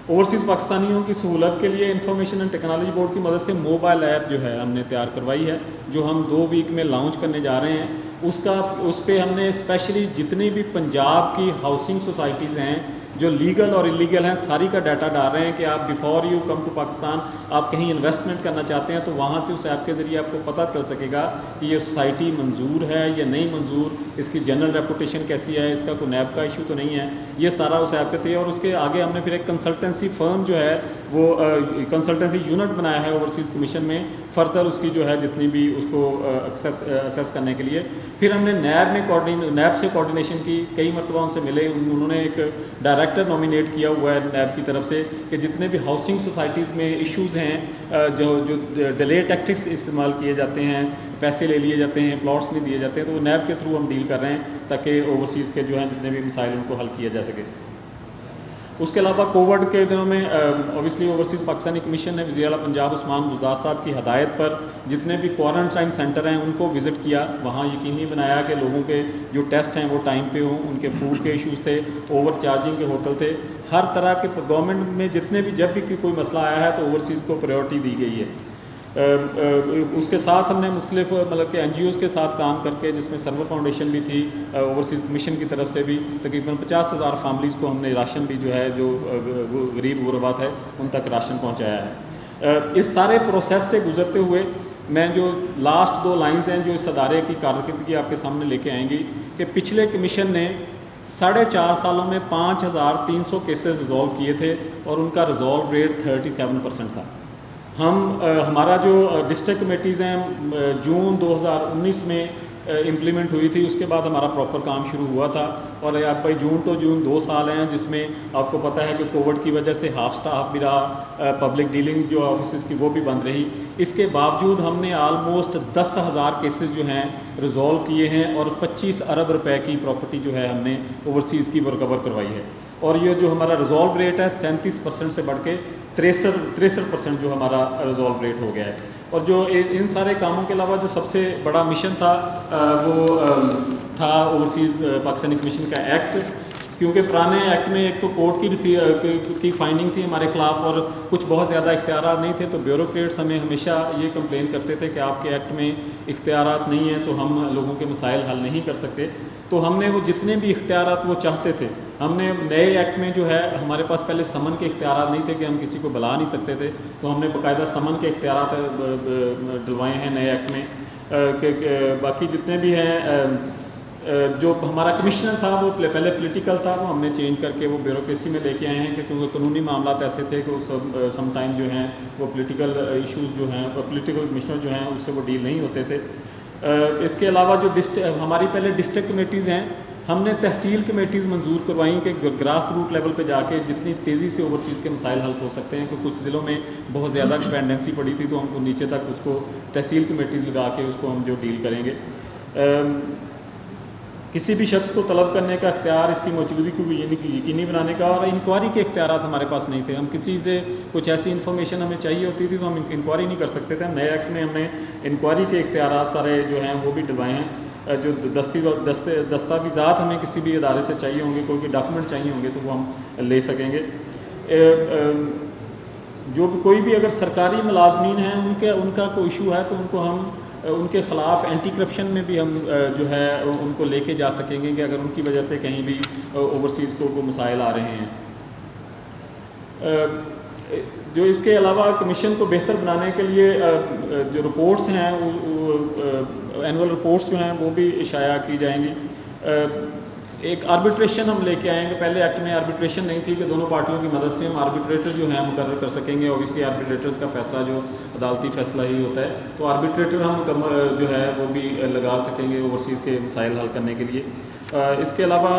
اوورسیز پاکستانیوں کی سہولت کے لیے انفارمیشن اینڈ ٹیکنالوجی بورڈ کی مدد سے موبائل ایپ جو ہے ہم نے تیار کروائی ہے, جو ہم 2 ویک میں لانچ کرنے جا رہے ہیں. اس پہ ہم نے اسپیشلی جتنی بھی پنجاب کی ہاؤسنگ سوسائٹیز ہیں جو لیگل اور انلیگل ہیں ساری کا ڈیٹا ڈال رہے ہیں کہ آپ before you come to Pakistan آپ کہیں انویسٹمنٹ کرنا چاہتے ہیں تو وہاں سے اس ایپ کے ذریعے آپ کو پتہ چل سکے گا کہ یہ سوسائٹی منظور ہے یا نہیں منظور, اس کی جنرل ریپوٹیشن کیسی ہے, اس کا کوئی نیب کا ایشو تو نہیں ہے. یہ سارا اس ایپ پہ تھے. اور اس کے آگے ہم نے پھر ایک کنسلٹنسی فرم جو ہے وہ کنسلٹنسی یونٹ بنایا ہے اوورسیز کمیشن میں فردر اس کی جو ہے جتنی بھی اس کو ایکسیس کرنے کے لیے. پھر ہم نے نیب سے کوارڈینیشن کی, کئی مرتبہ ان سے ملے. انہوں نے ایک ڈائریکٹر نامینیٹ کیا ہوا ہے نیب کی طرف سے کہ جتنے بھی ہاؤسنگ سوسائٹیز میں ایشوز ہیں جو ڈیلے ٹیکٹکس استعمال کیے جاتے ہیں, پیسے لے لیے جاتے ہیں, پلاٹس نہیں دیے جاتے ہیں, تو وہ نیب کے تھرو ہم ڈیل کر رہے ہیں تاکہ اوورسیز کے جو ہیں جتنے بھی مسائل ان کو حل کیا جا سکے. اس کے علاوہ کووڈ کے دنوں میں اوبیسلی اوورسیز پاکستانی کمیشن نے وزیر اعلیٰ پنجاب عثمان بزدار صاحب کی ہدایت پر جتنے بھی کوارنٹائن سینٹر ہیں ان کو وزٹ کیا, وہاں یقینی بنایا کہ لوگوں کے جو ٹیسٹ ہیں وہ ٹائم پہ ہوں. ان کے فوڈ کے ایشوز تھے, اوور چارجنگ کے ہوٹل تھے, ہر طرح کے گورنمنٹ میں جتنے بھی جب بھی کوئی مسئلہ آیا ہے تو اوورسیز کو پریورٹی دی گئی ہے. اس کے ساتھ ہم نے مختلف مطلب کہ NGOs کے ساتھ کام کر کے, جس میں سرور فاؤنڈیشن بھی تھی, اوورسیز کمیشن کی طرف سے بھی تقریباً 50,000 فیملیز کو ہم نے راشن بھی جو ہے جو غریب غربات ہے ان تک راشن پہنچایا ہے. اس سارے پروسیس سے گزرتے ہوئے میں جو لاسٹ 2 لائنز ہیں جو اس ادارے کی کارکردگی آپ کے سامنے لے کے آئیں گی کہ پچھلے کمیشن نے 4.5 سالوں میں 5,300 کیسز ریزالو کیے تھے اور ان کا ریزالو ریٹ 37% تھا. ہمارا جو ڈسٹرکٹ کمیٹیز ہیں جون 2019 میں امپلیمنٹ ہوئی تھی, اس کے بعد ہمارا پراپر کام شروع ہوا تھا. اور آپ بھائی جون ٹو جون 2 سال ہیں جس میں آپ کو پتہ ہے کہ کووڈ کی وجہ سے ہاف سٹاف بھی رہا, پبلک ڈیلنگ جو آفیسز کی وہ بھی بند رہی. اس کے باوجود ہم نے آلموسٹ 10,000 کیسز جو ہیں ریزالو کیے ہیں اور 25 ارب روپے کی پراپرٹی جو ہے ہم نے اوورسیز کی وہ ریکور کروائی ہے. اور یہ جو ہمارا ریزالو ریٹ ہے 37% سے بڑھ کے 63% جو ہمارا ریزالو ریٹ ہو گیا ہے. اور جو ان سارے کاموں کے علاوہ جو سب سے بڑا مشن تھا وہ تھا اوورسیز پاکستانی کمیشن کا ایکٹ, کیونکہ پرانے ایکٹ میں ایک تو کورٹ کی فائنڈنگ تھی ہمارے خلاف اور کچھ بہت زیادہ اختیارات نہیں تھے. تو بیوروکریٹس ہمیں ہمیشہ یہ کمپلین کرتے تھے کہ آپ کے ایکٹ میں اختیارات نہیں ہیں تو ہم لوگوں کے مسائل حل نہیں کر سکتے. تو ہم نے وہ جتنے بھی اختیارات وہ چاہتے تھے, ہم نے نئے ایکٹ میں جو ہے ہمارے پاس پہلے سمن کے اختیارات نہیں تھے کہ ہم کسی کو بلا نہیں سکتے تھے, تو ہم نے باقاعدہ سمن کے اختیارات ڈلوائے ہیں نئے ایکٹ میں. کہ باقی جتنے بھی ہیں جو ہمارا کمشنر تھا وہ پہلے پولیٹیکل تھا, وہ ہم نے چینج کر کے وہ بیوروکریسی میں لے کے آئے ہیں کہ کیونکہ قانونی معاملات ایسے تھے کہ سم ٹائم جو ہیں وہ پولیٹیکل ایشوز جو ہیں پولیٹیکل کمشنر جو ہیں اس سے وہ ڈیل نہیں ہوتے تھے. اس کے علاوہ جو ہماری پہلے ڈسٹرکٹ کمیٹیز ہیں ہم نے تحصیل کمیٹیز منظور کروائیں کہ گراس روٹ لیول پہ جا کے جتنی تیزی سے اوورسیز کے مسائل حل ہو سکتے ہیں, کہ کچھ ضلعوں میں بہت زیادہ ڈپینڈنسی پڑی تھی تو ہم کو نیچے تک اس کو تحصیل کمیٹیز لگا کے اس کو ہم جو ڈیل کریں گے. کسی بھی شخص کو طلب کرنے کا اختیار, اس کی موجودگی کو یقینی بنانے کا, اور انکوائری کے اختیارات ہمارے پاس نہیں تھے. ہم کسی سے کچھ ایسی انفارمیشن ہمیں چاہیے ہوتی تھی تو ہم انکوائری نہیں کر سکتے تھے. نئے ایکٹ میں ہم نے انکوائری کے اختیارات سارے جو ہیں وہ بھی ڈلوائے ہیں. جو دستاویزات ہمیں کسی بھی ادارے سے چاہیے ہوں گے, کوئی ڈاکومنٹ چاہیے ہوں گے تو وہ ہم لے سکیں گے. جو بھی کوئی بھی اگر سرکاری ملازمین ہیں ان کا کوئی ایشو ہے تو ان کو ہم ان کے خلاف اینٹی کرپشن میں بھی ہم جو ہے ان کو لے کے جا سکیں گے کہ اگر ان کی وجہ سے کہیں بھی اوورسیز کو مسائل آ رہے ہیں. جو اس کے علاوہ کمیشن کو بہتر بنانے کے لیے جو رپورٹس ہیں اینول رپورٹس جو ہیں وہ بھی شائع کی جائیں گی. ایک آربیٹریشن ہم لے کے آئیں گے. پہلے ایکٹ میں آربیٹریشن نہیں تھی کہ دونوں پارٹیوں کی مدد سے ہم آربیٹریٹر جو ہیں مقرر کر سکیں گے. اوبیسلی آربیٹریٹرز کا فیصلہ جو عدالتی فیصلہ ہی ہوتا ہے, تو آربیٹریٹر ہم جو ہے وہ بھی لگا سکیں گے اوورسیز کے مسائل حل کرنے کے لیے. اس کے علاوہ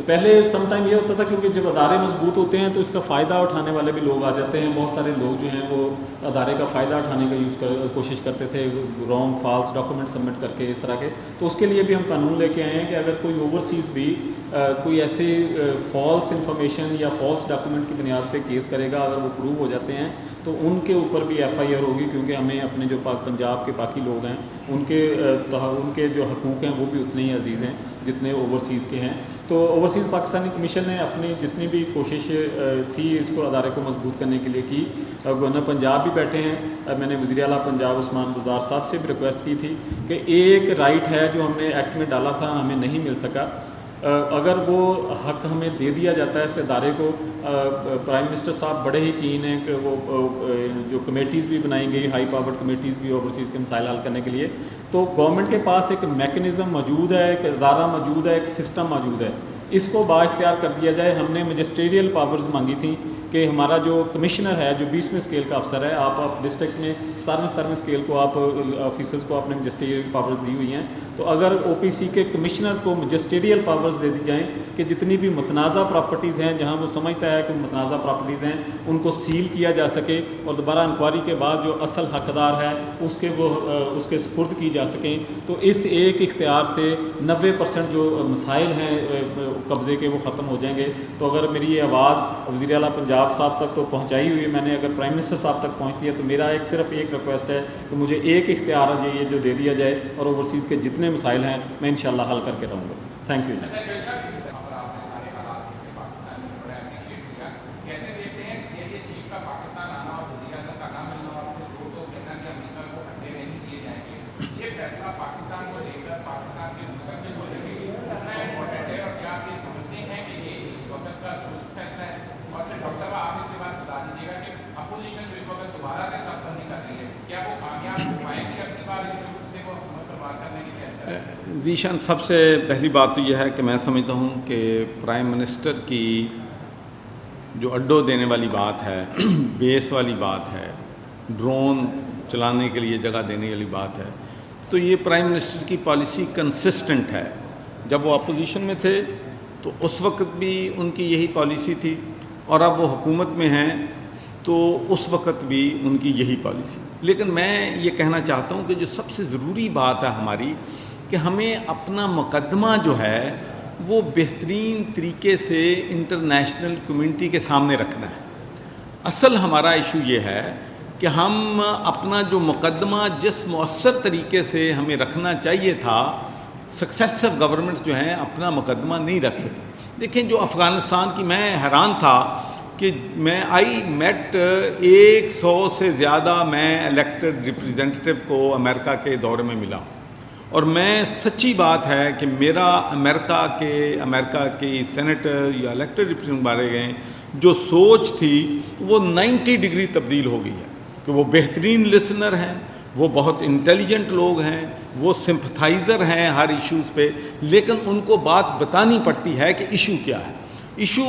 پہلے سم ٹائم یہ ہوتا تھا کیونکہ جب ادارے مضبوط ہوتے ہیں تو اس کا فائدہ اٹھانے والے بھی لوگ آ جاتے ہیں. بہت سارے لوگ جو ہیں وہ ادارے کا فائدہ اٹھانے کا کوشش کرتے تھے, رانگ فالس ڈاکومنٹ سبمٹ کر کے اس طرح کے. تو اس کے لیے بھی ہم قانون لے کے آئے ہیں کہ اگر کوئی اوورسیز بھی کوئی ایسے فالس انفارمیشن یا فالس ڈاکومنٹ کی بنیاد پہ کیس کرے گا, اگر وہ پروو ہو جاتے ہیں تو ان کے اوپر بھی ایف آئی آر ہوگی, کیونکہ ہمیں اپنے جو پنجاب کے باقی لوگ ہیں ان کے جو حقوق ہیں وہ بھی اتنے ہی عزیز ہیں جتنے اوورسیز کے ہیں. تو اوورسیز پاکستانی کمیشن نے اپنی جتنی بھی کوشش تھی اس کو ادارے کو مضبوط کرنے کے لیے کی. گورنر پنجاب بھی بیٹھے ہیں. میں نے وزیر اعلیٰ پنجاب عثمان بزدار صاحب سے بھی ریکویسٹ کی تھی کہ ایک رائٹ ہے جو ہم نے ایکٹ میں ڈالا تھا ہمیں نہیں مل سکا, اگر وہ حق ہمیں دے دیا جاتا ہے اس ادارے کو. پرائم منسٹر صاحب بڑے ہی کین ہیں کہ وہ جو کمیٹیز بھی بنائی گئی, ہائی پاورڈ کمیٹیز بھی اوورسیز کے مسائل حل کرنے کے لیے, تو گورنمنٹ کے پاس ایک میکنزم موجود ہے, ایک ادارہ موجود ہے, ایک سسٹم موجود ہے. اس کو بااختیار کر دیا جائے. ہم نے مجسٹریل پاورز مانگی تھیں کہ ہمارا جو کمشنر ہے جو 20ویں اسکیل کا افسر ہے, آپ ڈسٹرکس میں 17ویں اسکیل کو آپ آفیسرز کو آپ نے مجسٹریل پاورز دی ہوئی ہیں, تو اگر او پی سی کے کمشنر کو مجسٹریل پاورز دے دی جائیں کہ جتنی بھی متنازع پراپرٹیز ہیں جہاں وہ سمجھتا ہے کہ متنازع پراپرٹیز ہیں ان کو سیل کیا جا سکے, اور دوبارہ انکوائری کے بعد جو اصل حقدار ہے اس کے سپرد کی جا سکیں. تو اس ایک اختیار سے 90% جو مسائل ہیں قبضے کے وہ ختم ہو جائیں گے. تو اگر میری یہ آواز وزیر اعلیٰ پنجاب صاحب تک تو پہنچائی ہوئی ہے میں نے, اگر پرائم منسٹر صاحب تک پہنچتی ہے تو میرا صرف ایک ریکویسٹ ہے کہ مجھے ایک اختیار یہ جو دے دیا جائے اور اوورسیز کے جتنے مسائل ہیں میں انشاءاللہ حل کر کے رہوں گا. Thank you.
ذیشان, سب سے پہلی بات تو یہ ہے کہ میں سمجھتا ہوں کہ پرائم منسٹر کی جو اڈوں دینے والی بات ہے, بیس والی بات ہے, ڈرون چلانے کے لیے جگہ دینے والی بات ہے, تو یہ پرائم منسٹر کی پالیسی کنسسٹنٹ ہے. جب وہ اپوزیشن میں تھے تو اس وقت بھی ان کی یہی پالیسی تھی, اور اب وہ حکومت میں ہیں تو اس وقت بھی ان کی یہی پالیسی. لیکن میں یہ کہنا چاہتا ہوں کہ جو سب سے ضروری بات ہے ہماری کہ ہمیں اپنا مقدمہ جو ہے وہ بہترین طریقے سے انٹرنیشنل کمیونٹی کے سامنے رکھنا ہے. اصل ہمارا ایشو یہ ہے کہ ہم اپنا جو مقدمہ جس مؤثر طریقے سے ہمیں رکھنا چاہیے تھا, سکسیسو گورنمنٹس جو ہیں اپنا مقدمہ نہیں رکھ سکیں. دیکھیں جو افغانستان کی, میں حیران تھا کہ میں آئی میٹ 100 سے زیادہ میں الیکٹڈ ریپریزنٹیٹیو کو امریکہ کے دورے میں ملا, اور میں سچی بات ہے کہ میرا امریکہ کی سینیٹر یا الیکٹڈ ریپریزنٹیٹیو مارے گئے جو سوچ تھی وہ 90 ڈگری تبدیل ہو گئی ہے کہ وہ بہترین لسنر ہیں, وہ بہت انٹیلیجنٹ لوگ ہیں, وہ سمپتھائزر ہیں ہر ایشوز پہ, لیکن ان کو بات بتانی پڑتی ہے کہ ایشو کیا ہے. Issue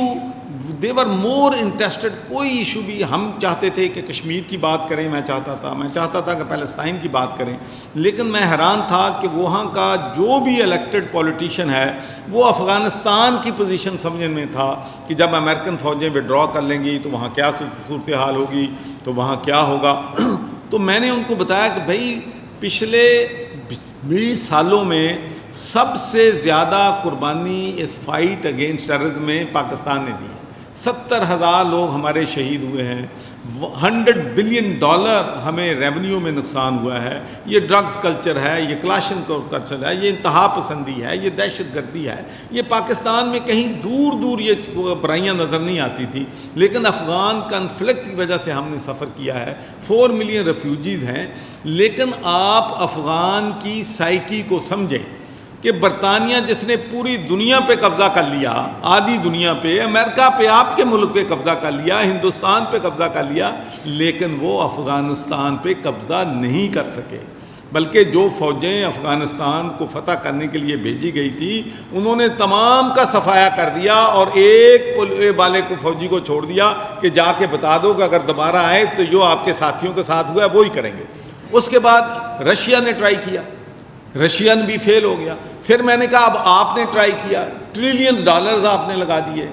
they were more interested. کوئی ایشو بھی ہم چاہتے تھے کہ کشمیر کی بات کریں, میں چاہتا تھا کہ پیلسٹائن کی بات کریں, لیکن میں حیران تھا کہ وہاں کا جو بھی الیکٹڈ پولیٹیشین ہے وہ افغانستان کی پوزیشن سمجھنے میں تھا کہ جب امریکن فوجیں وڈرا کر لیں گی تو وہاں کیا صورتحال ہوگی, تو وہاں کیا ہوگا. تو میں نے ان کو بتایا کہ بھائی پچھلے 20 سالوں میں سب سے زیادہ قربانی اس فائٹ اگینسٹ ٹیررزم میں پاکستان نے دی ہے. 70,000 لوگ ہمارے شہید ہوئے ہیں، $100 بلین ہمیں ریونیو میں نقصان ہوا ہے۔ یہ ڈرگز کلچر ہے، یہ کلاشن کلچر ہے، یہ انتہا پسندی ہے، یہ دہشت گردی ہے۔ یہ پاکستان میں کہیں دور دور یہ برائیاں نظر نہیں آتی تھی، لیکن افغان کنفلکٹ کی وجہ سے ہم نے سفر کیا ہے۔ 4 ملین ریفیوجیز ہیں، لیکن آپ افغان کی سائیکی کو سمجھیں کہ برطانیہ جس نے پوری دنیا پہ قبضہ کر لیا، آدھی دنیا پہ، امریکہ پہ، آپ کے ملک پہ قبضہ کر لیا، ہندوستان پہ قبضہ کر لیا، لیکن وہ افغانستان پہ قبضہ نہیں کر سکے، بلکہ جو فوجیں افغانستان کو فتح کرنے کے لیے بھیجی گئی تھی انہوں نے تمام کا صفایا کر دیا، اور ایک والے کو فوجی کو چھوڑ دیا کہ جا کے بتا دو کہ اگر دوبارہ آئے تو جو آپ کے ساتھیوں کے ساتھ ہوا ہے وہی کریں گے۔ اس کے بعد رشیا نے ٹرائی کیا، رشین بھی فیل ہو گیا۔ پھر میں نے کہا اب آپ نے ٹرائی کیا، $ٹریلین آپ نے لگا دیے،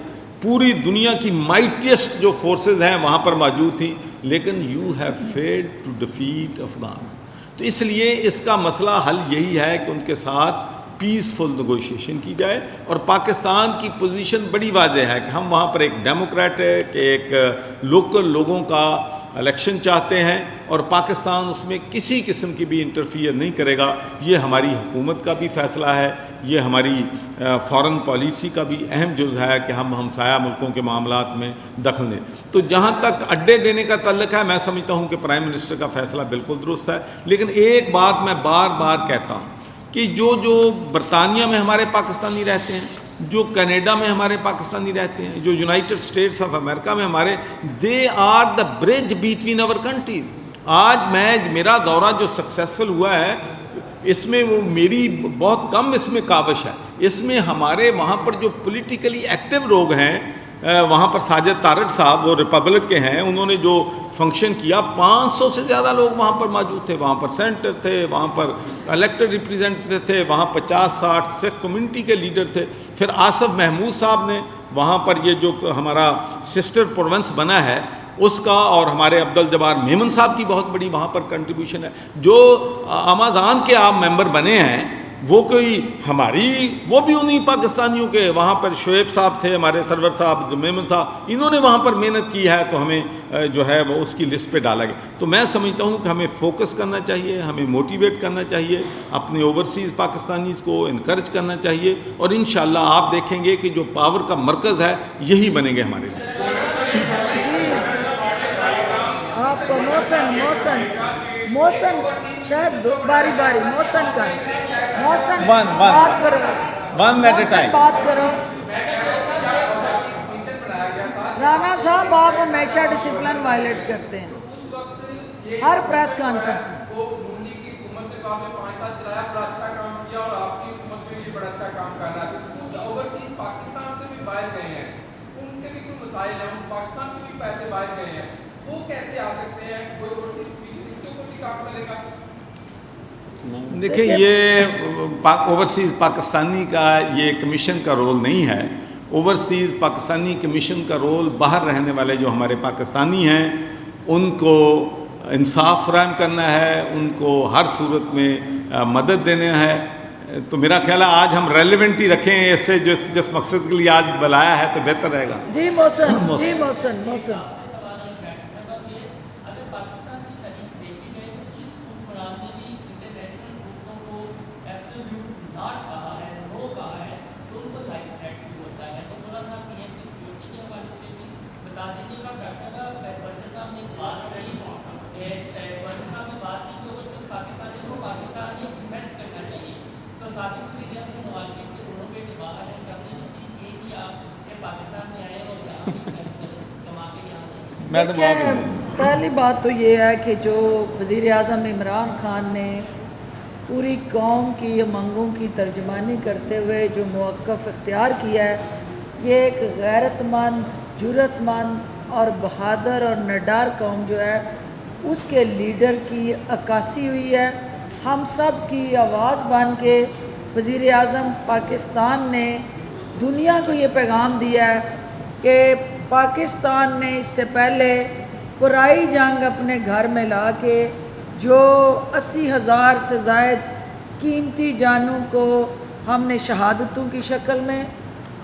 پوری دنیا کی مائٹیسٹ جو فورسز ہیں وہاں پر موجود تھیں، لیکن you have failed to defeat Afghans. تو اس لیے اس کا مسئلہ حل یہی ہے کہ ان کے ساتھ پیسفل نیگوشیشن کی جائے، اور پاکستان کی پوزیشن بڑی واضح ہے کہ ہم وہاں پر ایک ڈیموکریٹک، ایک لوکل لوگوں کا الیکشن چاہتے ہیں، اور پاکستان اس میں کسی قسم کی بھی انٹرفیئر نہیں کرے گا۔ یہ ہماری حکومت کا بھی فیصلہ ہے، یہ ہماری فارن پالیسی کا بھی اہم جز ہے کہ ہم ہمسایہ ملکوں کے معاملات میں دخل دیں۔ تو جہاں تک اڈے دینے کا تعلق ہے، میں سمجھتا ہوں کہ پرائم منسٹر کا فیصلہ بالکل درست ہے، لیکن ایک بات میں بار بار کہتا ہوں کہ جو برطانیہ میں ہمارے پاکستانی رہتے ہیں، جو کینیڈا میں ہمارے پاکستانی رہتے ہیں، جو یونائٹڈ اسٹیٹس آف امریکہ میں ہمارے، they are the bridge between our countries. آج میرا دورہ جو سکسیسفل ہوا ہے، اس میں وہ میری بہت کم اس میں کاوش ہے، اس میں ہمارے وہاں پر جو پولیٹیکلی ایکٹیو لوگ ہیں، وہاں پر ساجد طارق صاحب وہ ریپبلک کے ہیں، انہوں نے جو فنکشن کیا، 500 سے زیادہ لوگ وہاں پر موجود تھے، وہاں پر سینٹر تھے، وہاں پر الیکٹڈ ریپریزنٹیٹیو تھے، وہاں 50-60 سکھ کمیونٹی کے لیڈر تھے۔ پھر آصف محمود صاحب نے وہاں پر یہ جو ہمارا سسٹر پروونس بنا ہے اس کا، اور ہمارے عبدالجبار میمن صاحب کی بہت بڑی وہاں پر کنٹریبیوشن ہے۔ جو آمازان کے آپ ممبر بنے ہیں، وہ کوئی وہ بھی انہی پاکستانیوں کے، وہاں پر شعیب صاحب تھے، ہمارے سرور صاحب، میمن صاحب، انہوں نے وہاں پر محنت کی ہے، تو ہمیں جو ہے وہ اس کی لسٹ پہ ڈالا گیا۔ تو میں سمجھتا ہوں کہ ہمیں فوکس کرنا چاہیے، ہمیں موٹیویٹ کرنا چاہیے، اپنے اوورسیز پاکستانیز کو انکریج کرنا چاہیے، اور انشاءاللہ آپ دیکھیں گے کہ جو پاور کا مرکز ہے یہی بنیں گے ہمارے لیے۔
آپ محسن شاید باری محسن بات کرو، بات کرو۔ رانا صاحب آپ ہمیشہ ڈسپلن وائلیٹ کرتے ہیں ہر پریس کانفرنس میں۔
دیکھیں، یہ اوورسیز پاکستانی کا یہ کمیشن کا رول نہیں ہے۔ اوورسیز پاکستانی کمیشن کا رول باہر رہنے والے جو ہمارے پاکستانی ہیں ان کو انصاف فراہم کرنا ہے، ان کو ہر صورت میں مدد دینا ہے۔ تو میرا خیال ہے آج ہم ریلیونٹ ہی رکھیں اس سے، جس مقصد کے لیے آج بلایا ہے، تو بہتر رہے گا۔
جی محسن پہلی بات تو یہ ہے کہ جو وزیر اعظم عمران خان نے پوری قوم کی امنگوں کی ترجمانی کرتے ہوئے جو موقف اختیار کیا ہے، یہ ایک غیرت مند، جرأت مند اور بہادر اور نڈار قوم جو ہے اس کے لیڈر کی عکاسی ہوئی ہے۔ ہم سب کی آواز بن کے وزیر اعظم پاکستان نے دنیا کو یہ پیغام دیا ہے کہ پاکستان نے اس سے پہلے پرائی جنگ اپنے گھر میں لا کے جو 80,000 سے زائد قیمتی جانوں کو ہم نے شہادتوں کی شکل میں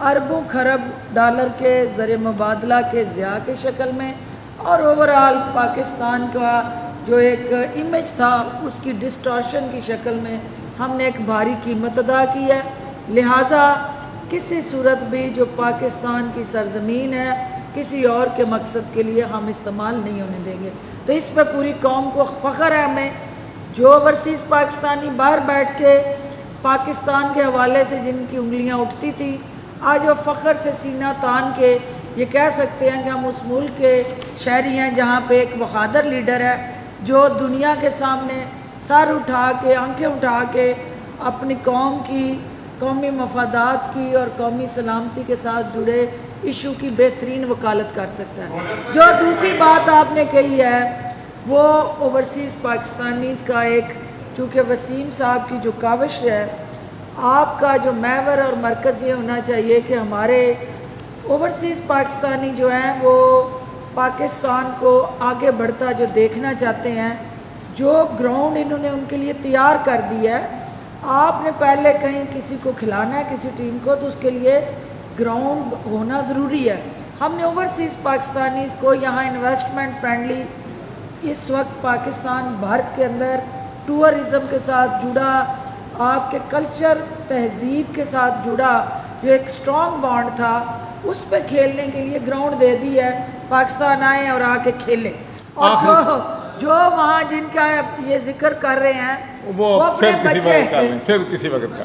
اربوں خرب ڈالر کے زر مبادلہ کے ضیاع کی شکل میں اور اوورآل پاکستان کا جو ایک امیج تھا اس کی ڈسٹارشن کی شکل میں ہم نے ایک بھاری قیمت ادا کی ہے. لہٰذا کسی صورت بھی جو پاکستان کی سرزمین ہے کسی اور کے مقصد کے لیے ہم استعمال نہیں ہونے دیں گے. تو اس پہ پوری قوم کو فخر ہے. ہمیں جو اوورسیز پاکستانی باہر بیٹھ کے پاکستان کے حوالے سے جن کی انگلیاں اٹھتی تھی آج وہ فخر سے سینہ تان کے یہ کہہ سکتے ہیں کہ ہم اس ملک کے شہری ہیں جہاں پہ ایک بہادر لیڈر ہے جو دنیا کے سامنے سر اٹھا کے آنکھیں اٹھا کے اپنی قوم کی قومی مفادات کی اور قومی سلامتی کے ساتھ جڑے ایشو کی بہترین وکالت کر سکتا ہے. جو دوسری بات آپ نے کہی ہے وہ اوورسیز پاکستانیز کا ایک چونکہ وسیم صاحب کی جو کاوش ہے آپ کا جو محور اور مرکز یہ ہونا چاہیے کہ ہمارے اوورسیز پاکستانی جو ہیں وہ پاکستان کو آگے بڑھتا جو دیکھنا چاہتے ہیں جو گراؤنڈ انہوں نے ان کے لیے تیار کر دی ہے. آپ نے پہلے کہیں کسی کو کھلانا ہے کسی ٹیم کو تو اس کے لیے گراؤنڈ ہونا ضروری ہے. ہم نے اوورسیز پاکستانیز کو یہاں انویسٹمنٹ فرینڈلی اس وقت پاکستان بھر کے اندر ٹورزم کے ساتھ جڑا آپ کے کلچر تہذیب کے ساتھ جڑا جو ایک اسٹرانگ بانڈ تھا اس پہ کھیلنے کے لیے گراؤنڈ دے دی ہے. پاکستان آئیں اور آ کے کھیلیں. اور جو وہاں جن کا یہ ذکر کر رہے ہیں وہ اپنے بچے
پھر کسی وقت کر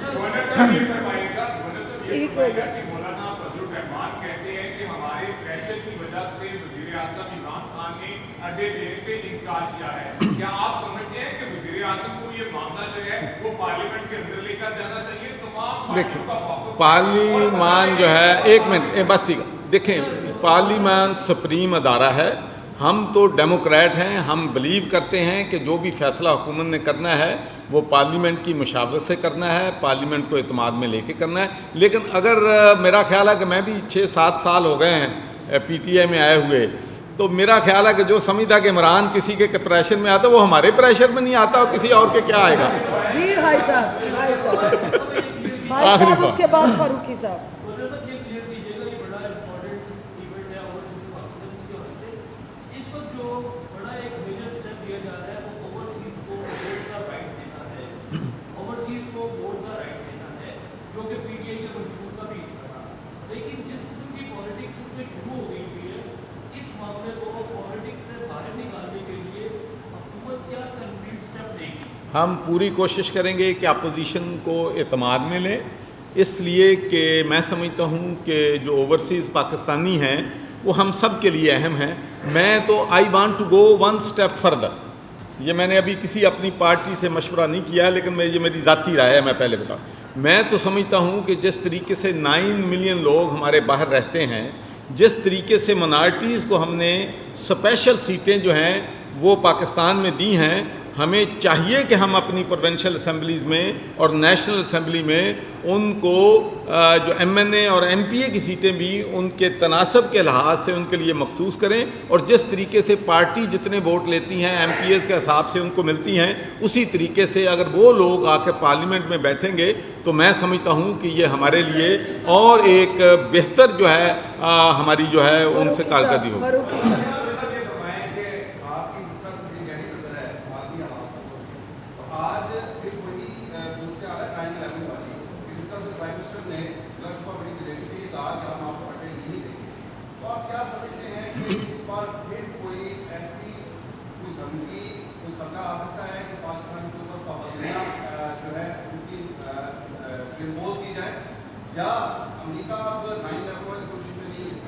ٹھیک ہوگا.
مولانا فضل الرحمان کہتے ہیں کہ ہمارے پریشر کی وجہ سے وزیر اعظم عمران خان نے اڈے دینے سے انکار کیا ہے. کیا آپ سمجھتے ہیں کہ وزیر اعظم کو یہ معاملہ جو ہے وہ پارلیمنٹ کے اندر لے کر جانا چاہیے؟ تمام
دیکھیں پارلیمان جو ہے ایک منٹ بس ٹھیک ہے. دیکھیں پارلیمان سپریم ادارہ ہے. ہم تو ڈیموکریٹ ہیں. ہم بلیو کرتے ہیں کہ جو بھی فیصلہ حکومت نے کرنا ہے وہ پارلیمنٹ کی مشاورت سے کرنا ہے, پارلیمنٹ کو اعتماد میں لے کے کرنا ہے. لیکن اگر میرا خیال ہے کہ میں بھی 6-7 سال ہو گئے ہیں پی ٹی آئی میں آئے ہوئے, تو میرا خیال ہے کہ جو سمجھتا کہ عمران کسی کے پریشر میں آتا وہ ہمارے پریشر میں نہیں آتا, اور کسی اور کے کیا آئے گا.
جی بھائی صاحب اس کے بعد فاروقی صاحب.
ہم پوری کوشش کریں گے کہ اپوزیشن کو اعتماد میں لیں, اس لیے کہ میں سمجھتا ہوں کہ جو اوورسیز پاکستانی ہیں وہ ہم سب کے لیے اہم ہیں. میں تو I want to go one step further. یہ میں نے ابھی کسی اپنی پارٹی سے مشورہ نہیں کیا, لیکن یہ میری ذاتی رائے ہے. میں پہلے بتاؤں, میں تو سمجھتا ہوں کہ جس طریقے سے 9 ملین لوگ ہمارے باہر رہتے ہیں, جس طریقے سے منارٹیز کو ہم نے اسپیشل سیٹیں جو ہیں وہ پاکستان میں دی ہیں, ہمیں چاہیے کہ ہم اپنی پروونشل اسمبلیز میں اور نیشنل اسمبلی میں ان کو جو ایم این اے اور ایم پی اے کی سیٹیں بھی ان کے تناسب کے لحاظ سے ان کے لیے مخصوص کریں, اور جس طریقے سے پارٹی جتنے ووٹ لیتی ہیں ایم پی ایز کے حساب سے ان کو ملتی ہیں, اسی طریقے سے اگر وہ لوگ آ کے پارلیمنٹ میں بیٹھیں گے تو میں سمجھتا ہوں کہ یہ ہمارے لیے اور ایک بہتر جو ہے ہماری جو ہے ان سے کارکردگی ہوگی.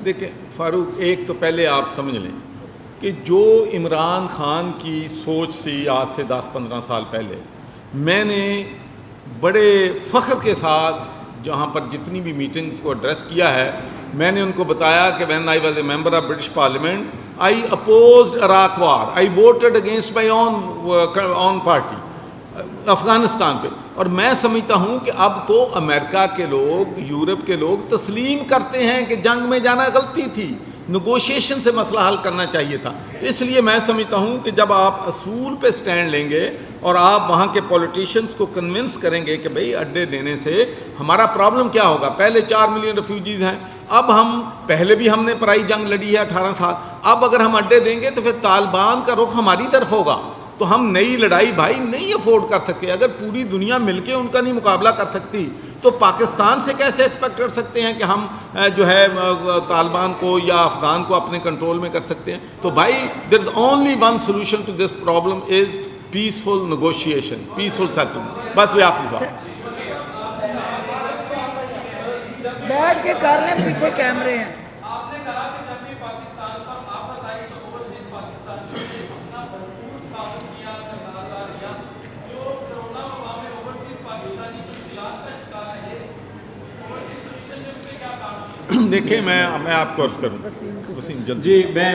دیکھیں فاروق, ایک تو پہلے آپ سمجھ لیں کہ جو عمران خان کی سوچ سی آج سے 10-15 سال پہلے, میں نے بڑے فخر کے ساتھ جہاں پر جتنی بھی میٹنگز کو ایڈریس کیا ہے, میں نے ان کو بتایا کہ when I was a member of British Parliament, I opposed Iraq war. I voted against my own party Afghanistan پہ. اور میں سمجھتا ہوں کہ اب تو امریکہ کے لوگ, یورپ کے لوگ تسلیم کرتے ہیں کہ جنگ میں جانا غلطی تھی. نگوشیشن سے مسئلہ حل کرنا چاہیے تھا. تو اس لیے میں سمجھتا ہوں کہ جب آپ اصول پہ سٹینڈ لیں گے اور آپ وہاں کے پولیٹیشنز کو کنونس کریں گے کہ بھئی اڈے دینے سے ہمارا پرابلم کیا ہوگا. پہلے 4 ملین ریفیوجیز ہیں, اب پہلے بھی ہم نے پرائی جنگ لڑی ہے 18 سال, اب اگر ہم اڈے دیں گے تو پھر طالبان کا رخ ہماری طرف ہوگا. تو ہم نئی لڑائی بھائی نہیں افورڈ کر سکتے. اگر پوری دنیا مل کے ان کا نہیں مقابلہ کر سکتی تو پاکستان سے کیسے ایکسپیکٹ کر سکتے ہیں کہ ہم جو ہے طالبان کو یا افغان کو اپنے کنٹرول میں کر سکتے ہیں. تو بھائی there is only one solution to this problem is peaceful negotiation, peaceful settlement. بس وہ آپ کے ساتھ
بیٹھ کے کر لیں, پیچھے کیمرے ہیں.
آپ نے کہا کہ جب بھی پاکستان پر آفت آئی تو اوورسیز پاکستانیوں نے اپنا بھرپور تعاون کیا, کردار کیا. جو کرونا وبا میں اوورسیز پاکستانی مشکلات کا شکار رہے, اوورسیز سولوشن میں کیا کام؟
دیکھیں میں آپ کو عرض کروں. وسیم جلدی.
جی, میں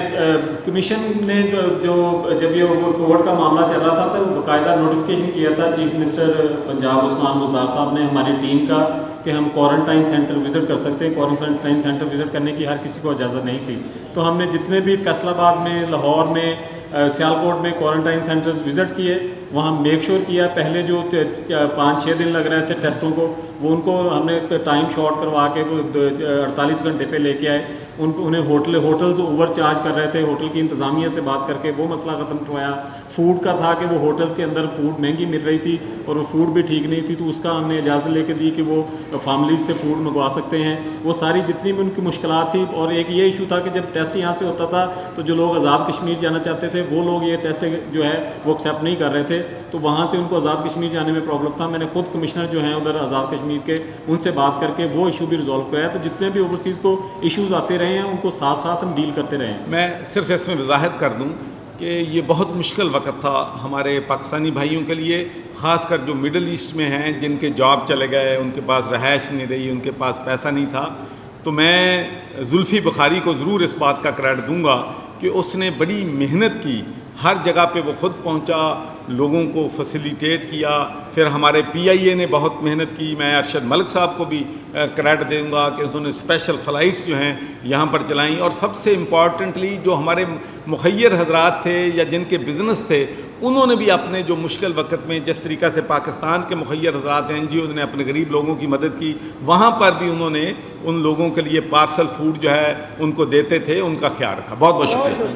کمیشن نے جو جب یہ کووڈ کا معاملہ چل رہا تھا تو باقاعدہ نوٹیفیکیشن کیا تھا چیف منسٹر پنجاب عثمان بزدار صاحب نے ہماری ٹیم کا کہ ہم کوارنٹائن سینٹر وزٹ کر سکتے ہیں. کوارنٹائن سینٹر وزٹ کرنے کی ہر کسی کو اجازت نہیں تھی. تو ہم نے جتنے بھی فیصل آباد میں, لاہور میں, سیالکوٹ میں کوارنٹائن سینٹرز وزٹ کیے, وہاں میک شور کیا. پہلے جو 5-6 دن لگ رہے تھے ٹیسٹوں کو, وہ ان کو ہم نے ٹائم شارٹ کروا کے وہ 48 گھنٹے پہ لے کے آئے. انہیں ہوٹلز اوور چارج کر رہے تھے, ہوٹل کی انتظامیہ سے بات کر کے وہ مسئلہ ختم کروایا. فوڈ کا تھا کہ وہ ہوٹلز کے اندر فوڈ مہنگی مل رہی تھی اور وہ فوڈ بھی ٹھیک نہیں تھی, تو اس کا ہم نے اجازت لے کے دی کہ وہ فیملیز سے فوڈ منگوا سکتے ہیں. وہ ساری جتنی بھی ان کی مشکلات تھی. اور ایک یہ ایشو تھا کہ جب ٹیسٹ یہاں سے ہوتا تھا تو جو لوگ آزاد کشمیر جانا چاہتے تھے وہ لوگ یہ ٹیسٹ جو ہے وہ ایکسیپٹ نہیں کر رہے تھے, تو وہاں سے ان کو آزاد کشمیر جانے میں پرابلم تھا. میں نے خود کمشنر جو ہیں ادھر آزاد کشمیر کے, ان سے بات کر کے وہ ایشو بھی ریزالو کرایا. تو جتنے بھی اوورسیز کو ایشوز آتے رہے ہیں ان کو ساتھ ساتھ ہم ڈیل کرتے رہے ہیں.
میں صرف اس میں وضاحت کر دوں کہ یہ بہت مشکل وقت تھا ہمارے پاکستانی بھائیوں کے لیے, خاص کر جو مڈل ایسٹ میں ہیں جن کے جاب چلے گئے, ان کے پاس رہائش نہیں رہی, ان کے پاس پیسہ نہیں تھا. تو میں زلفی بخاری کو ضرور اس بات کا کریڈٹ دوں گا کہ اس نے بڑی محنت کی, ہر جگہ پہ وہ خود پہنچا, لوگوں کو فیسیلیٹیٹ کیا. پھر ہمارے PIA نے بہت محنت کی. میں ارشد ملک صاحب کو بھی کریڈٹ دوں گا کہ انہوں نے اسپیشل فلائٹس جو ہیں یہاں پر چلائیں. اور سب سے امپورٹنٹلی جو ہمارے مخیر حضرات تھے یا جن کے بزنس تھے, انہوں نے بھی اپنے جو مشکل وقت میں جس طریقہ سے پاکستان کے مخیر حضرات NGOs نے اپنے غریب لوگوں کی مدد کی, وہاں پر بھی انہوں نے ان لوگوں کے لیے پارسل فوڈ جو ہے ان کو دیتے تھے, ان کا خیال رکھا. بہت بہت شکریہ.